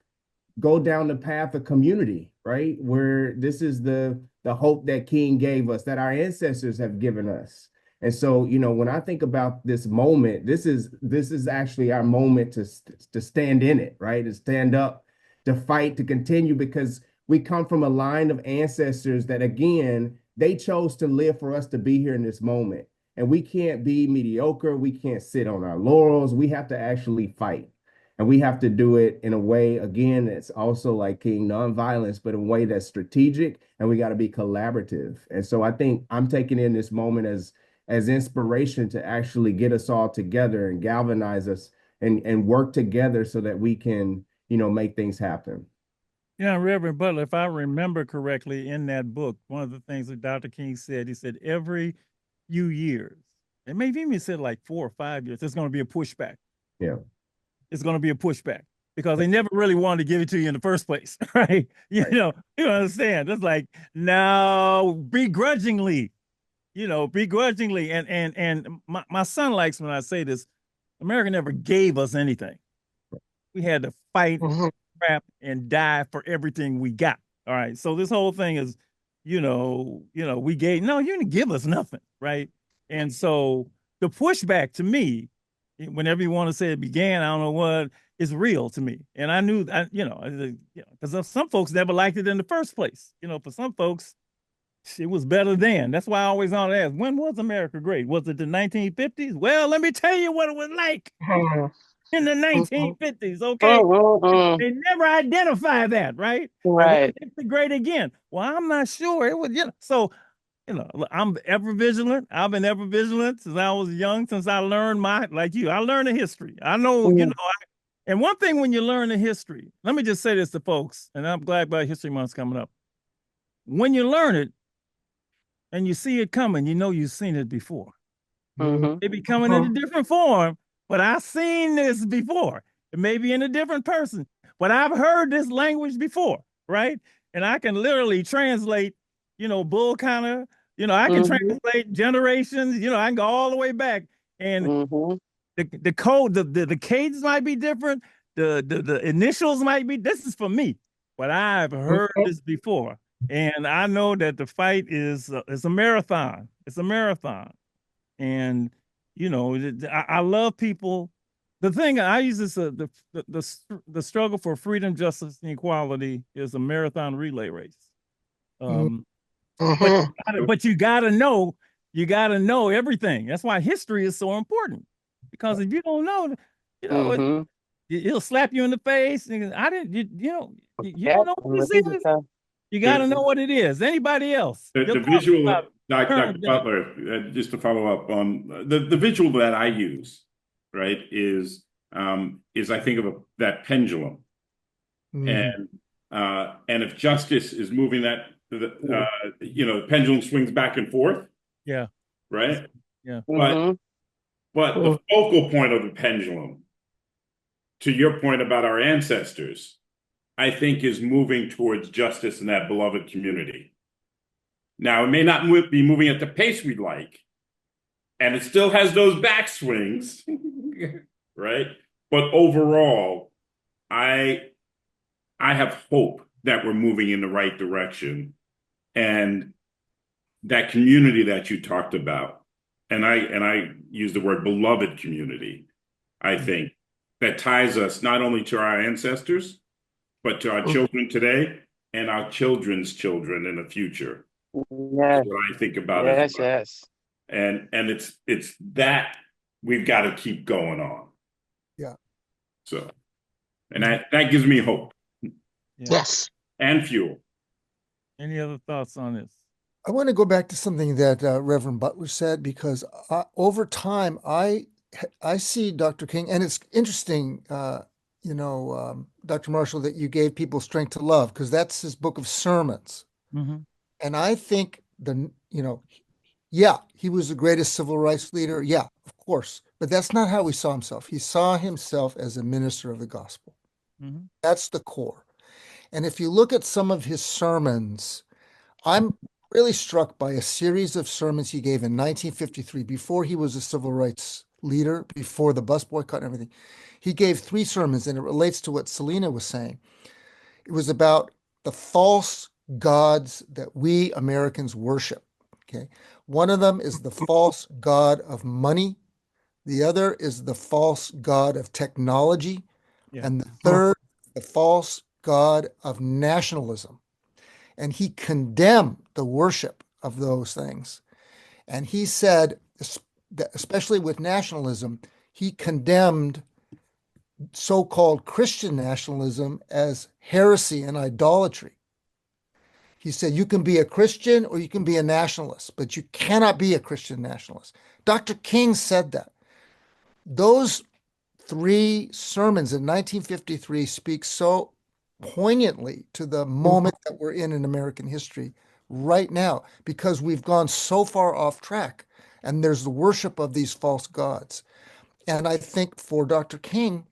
go down the path of community, right? Where this is the hope that King gave us, that our ancestors have given us. And so, you know, when I think about this moment, this is actually our moment to stand in it, right? To stand up, to fight, to continue, because we come from a line of ancestors that, again, they chose to live for us to be here in this moment. And we can't be mediocre. We can't sit on our laurels. We have to actually fight. And we have to do it in a way, again, that's also like King, nonviolence, but in a way that's strategic, and we got to be collaborative. And so I think I'm taking in this moment as inspiration to actually get us all together and galvanize us and work together so that we can, you know, make things happen. Yeah, Reverend Butler, if I remember correctly in that book, one of the things that Dr. King said, he said every few years, and maybe even said like 4 or 5 years, there's going to be a pushback. Yeah. It's going to be a pushback because they never really wanted to give it to you in the first place, right? You know, you understand. It's like, no, begrudgingly, you know, begrudgingly. And my son likes when I say this, America never gave us anything. We had to fight, scrap, and die for everything we got. All right. So this whole thing is, you know, we gave, no, you didn't give us nothing, right? And so the pushback to me, whenever you want to say it began, I don't know what, is real to me. And I knew, because some folks never liked it in the first place. You know, for some folks, it was better then. That's why I always want to ask, when was America great? Was it the 1950s? Well, let me tell you what it was like in the 1950s, okay? They never identify that, right? Right. It's the great again. Well, I'm not sure. It was, you know, so, you know, I'm ever vigilant. I've been ever vigilant since I was young, since I learned like you, I learned the history. I know, you know, and one thing when you learn the history, let me just say this to folks, and I'm glad Black History Month's coming up. When you learn it and you see it coming, you know you've seen it before. It be coming in a different form, but I've seen this before. It may be in a different person, but I've heard this language before, right? And I can literally translate, you know, bull kind of, you know, I can translate generations, you know, I can go all the way back. And the code, the cadence might be different. The initials might be, this is for me, but I've heard this before. And I know that the fight is a marathon. It's a marathon. And, you know, I love people. The thing I use this, the struggle for freedom, justice, and equality is a marathon relay race. But you gotta know everything. That's why history is so important. Because if you don't know, you know, it'll slap you in the face. And I didn't, you know, you don't know what this is. You got to know what it is. Anybody else? The visual, Dr. Butler, just to follow up on the visual that I use, right, is I think of that pendulum, and if justice is moving that, you know, the pendulum swings back and forth. Yeah. Right. Yeah. But the focal point of the pendulum, to your point about our ancestors, I think is moving towards justice in that beloved community. Now, it may not be moving at the pace we'd like, and it still has those backswings, right? But overall, I have hope that we're moving in the right direction, and that community that you talked about, and I use the word beloved community, I think, that ties us not only to our ancestors, but to our children today and our children's children in the future. Yes. That's what I think about it. Yes, yes. And it's that we've got to keep going on. Yeah. So, and that gives me hope. Yes. And fuel. Any other thoughts on this? I want to go back to something that Reverend Butler said, because over time, I I see Dr. King, and it's interesting, Dr. Marshall, that you gave people strength to love, because that's his book of sermons. Mm-hmm. And I think yeah, he was the greatest civil rights leader. Yeah, of course. But that's not how he saw himself. He saw himself as a minister of the gospel. Mm-hmm. That's the core. And if you look at some of his sermons, I'm really struck by a series of sermons he gave in 1953, before he was a civil rights leader, before the bus boycott and everything. He gave 3 sermons, and it relates to what Selena was saying. It was about the false gods that we Americans worship. Okay. One of them is the false god of money. The other is the false god of technology. Yeah. And the third, the false god of nationalism. And he condemned the worship of those things. And he said, especially with nationalism, he condemned so-called Christian nationalism as heresy and idolatry. He said, you can be a Christian or you can be a nationalist, but you cannot be a Christian nationalist. Dr. King said that. Those 3 sermons in 1953 speak so poignantly to the moment that we're in American history right now, because we've gone so far off track, and there's the worship of these false gods. And I think for Dr. King,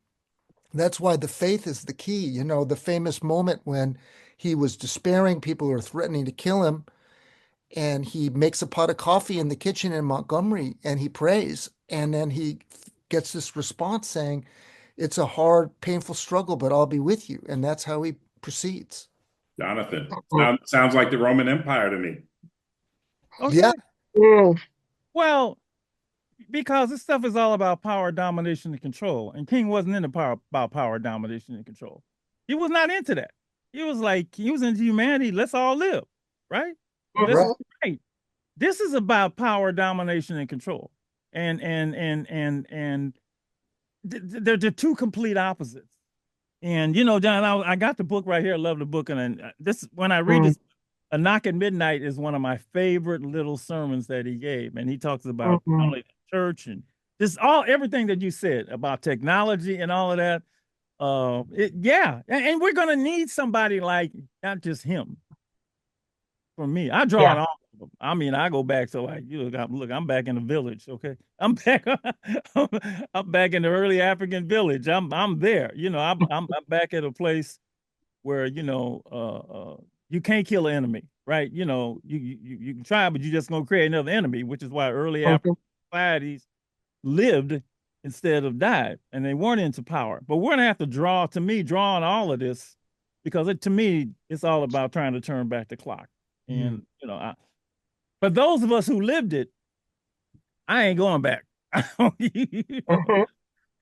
that's why the faith is the key. The famous moment when he was despairing, people are threatening to kill him, and he makes a pot of coffee in the kitchen in Montgomery, and he prays, and then he gets this response saying, it's a hard, painful struggle, but I'll be with you. And that's how he proceeds. Jonathan, sounds like the Roman Empire to me. Okay. Yeah. Well, because this stuff is all about power, domination, and control. And King wasn't into about power, domination, and control. He was not into that. He was into humanity. Let's all live, right? Right. This is about power, domination, and control. And they're 2 complete opposites. And John, I got the book right here. I love the book, and when I read this, A Knock at Midnight is one of my favorite little sermons that he gave, and he talks about only the church and everything that you said about technology and all of that. And we're gonna need somebody like, not just him. For me, I draw on all of them. I mean, I go back to look, I'm back in the village. Okay, I'm back. I'm back in the early African village. I'm there. I'm back at a place where you can't kill an enemy, right? You can try, but you're just gonna create another enemy, which is why early African societies lived instead of died, and they weren't into power. But we're gonna have to draw on all of this, because to me, it's all about trying to turn back the clock. And for those of us who lived it, I ain't going back.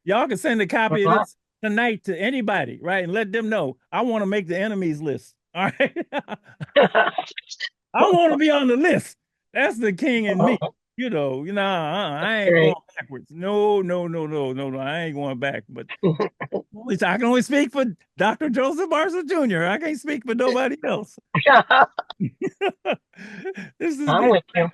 Y'all can send a copy of this tonight to anybody, right? And let them know I want to make the enemies list. All right. I want to be on the list. That's the King and me. I ain't going backwards. No. I ain't going back. But I can only speak for Dr. Joseph Marshall Jr. I can't speak for nobody else. I'm with you.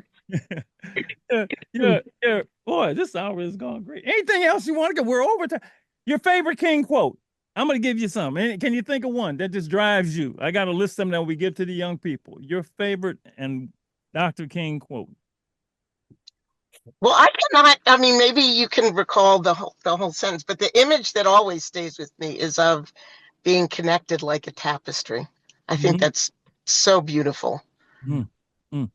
Yeah. Boy, this hour is going great. Anything else you want to go? We're over time. Your favorite King quote. I'm going to give you some. Can you think of one that just drives you? I got to list them that we give to the young people. Your favorite and Dr. King quote. Well, I cannot. I mean, maybe you can recall the whole sentence, but the image that always stays with me is of being connected like a tapestry. I think that's so beautiful. I was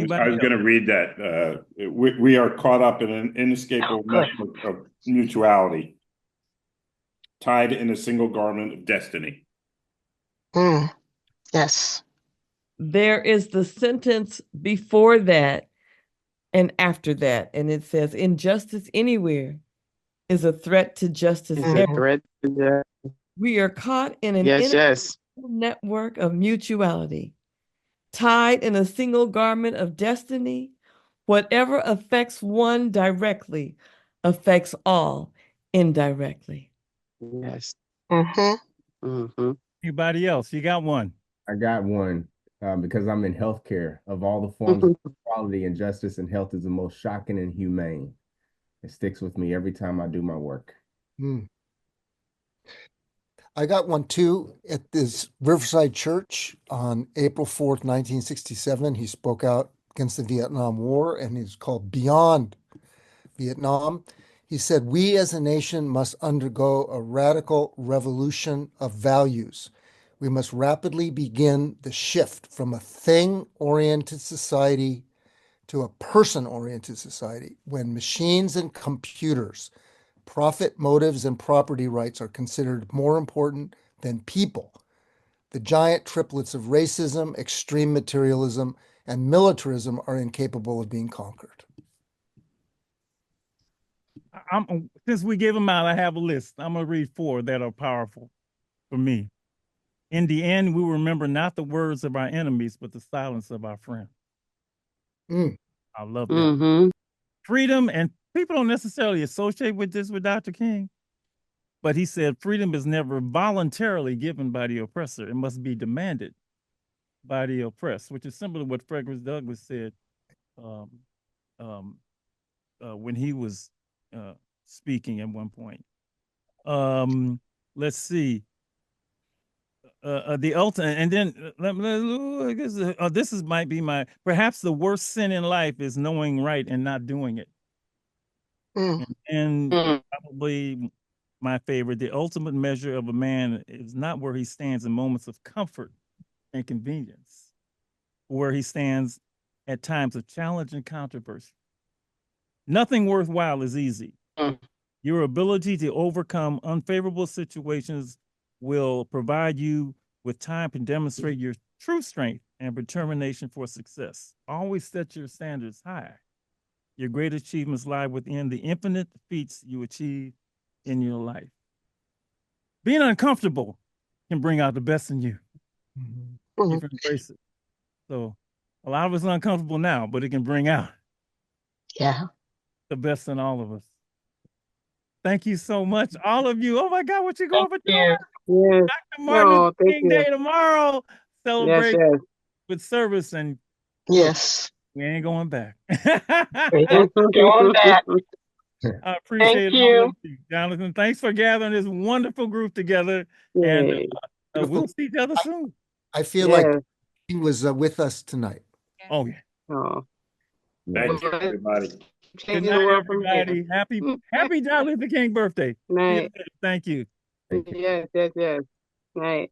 going to read that. We are caught up in an inescapable network of mutuality, tied in a single garment of destiny. Yes. There is the sentence before that and after that, and it says, injustice anywhere is a threat to justice everywhere. We are caught in an network of mutuality, tied in a single garment of destiny. Whatever affects one directly affects all indirectly. Yes. Anybody else? You got one? I got one. Because I'm in healthcare, of all the forms of equality and justice and health is the most shocking and humane. It sticks with me every time I do my work. I got one too at this Riverside Church on April 4th, 1967. He spoke out against the Vietnam War, and he's called Beyond Vietnam. He said, "We as a nation must undergo a radical revolution of values. We must rapidly begin the shift from a thing-oriented society to a person-oriented society when machines and computers, profit motives and property rights are considered more important than people. The giant triplets of racism, extreme materialism, and militarism are incapable of being conquered." Since we gave them out, I have a list. I'm going to read 4 that are powerful for me. In the end, we remember not the words of our enemies, but the silence of our friends. I love that. Freedom, and people don't necessarily associate with this with Dr. King, but he said freedom is never voluntarily given by the oppressor. It must be demanded by the oppressed, which is similar to what Frederick Douglass said when he was speaking at one point. Let's see. The ultimate, and then this is might be my, perhaps the worst sin in life is knowing right and not doing it. And probably my favorite, the ultimate measure of a man is not where he stands in moments of comfort and convenience, where he stands at times of challenge and controversy. Nothing worthwhile is easy. Your ability to overcome unfavorable situations will provide you with time to demonstrate your true strength and determination for success. Always set your standards high. Your great achievements lie within the infinite feats you achieve in your life. Being uncomfortable can bring out the best in you. You can embrace it. So a lot of us are uncomfortable now, but it can bring out the best in all of us. Thank you so much, all of you. Oh my God, what you going for tomorrow? Yes. Dr. Martin Luther King Day tomorrow. Celebrate with service, and we ain't going back. Going back. I appreciate all of you, Jonathan. Thanks for gathering this wonderful group together, and we'll see each other soon. I feel like he was with us tonight. Oh yeah. Oh. Thank you, everybody. Good night, everybody. Happy Martin Luther King birthday. Night. Thank you. Yes. Night.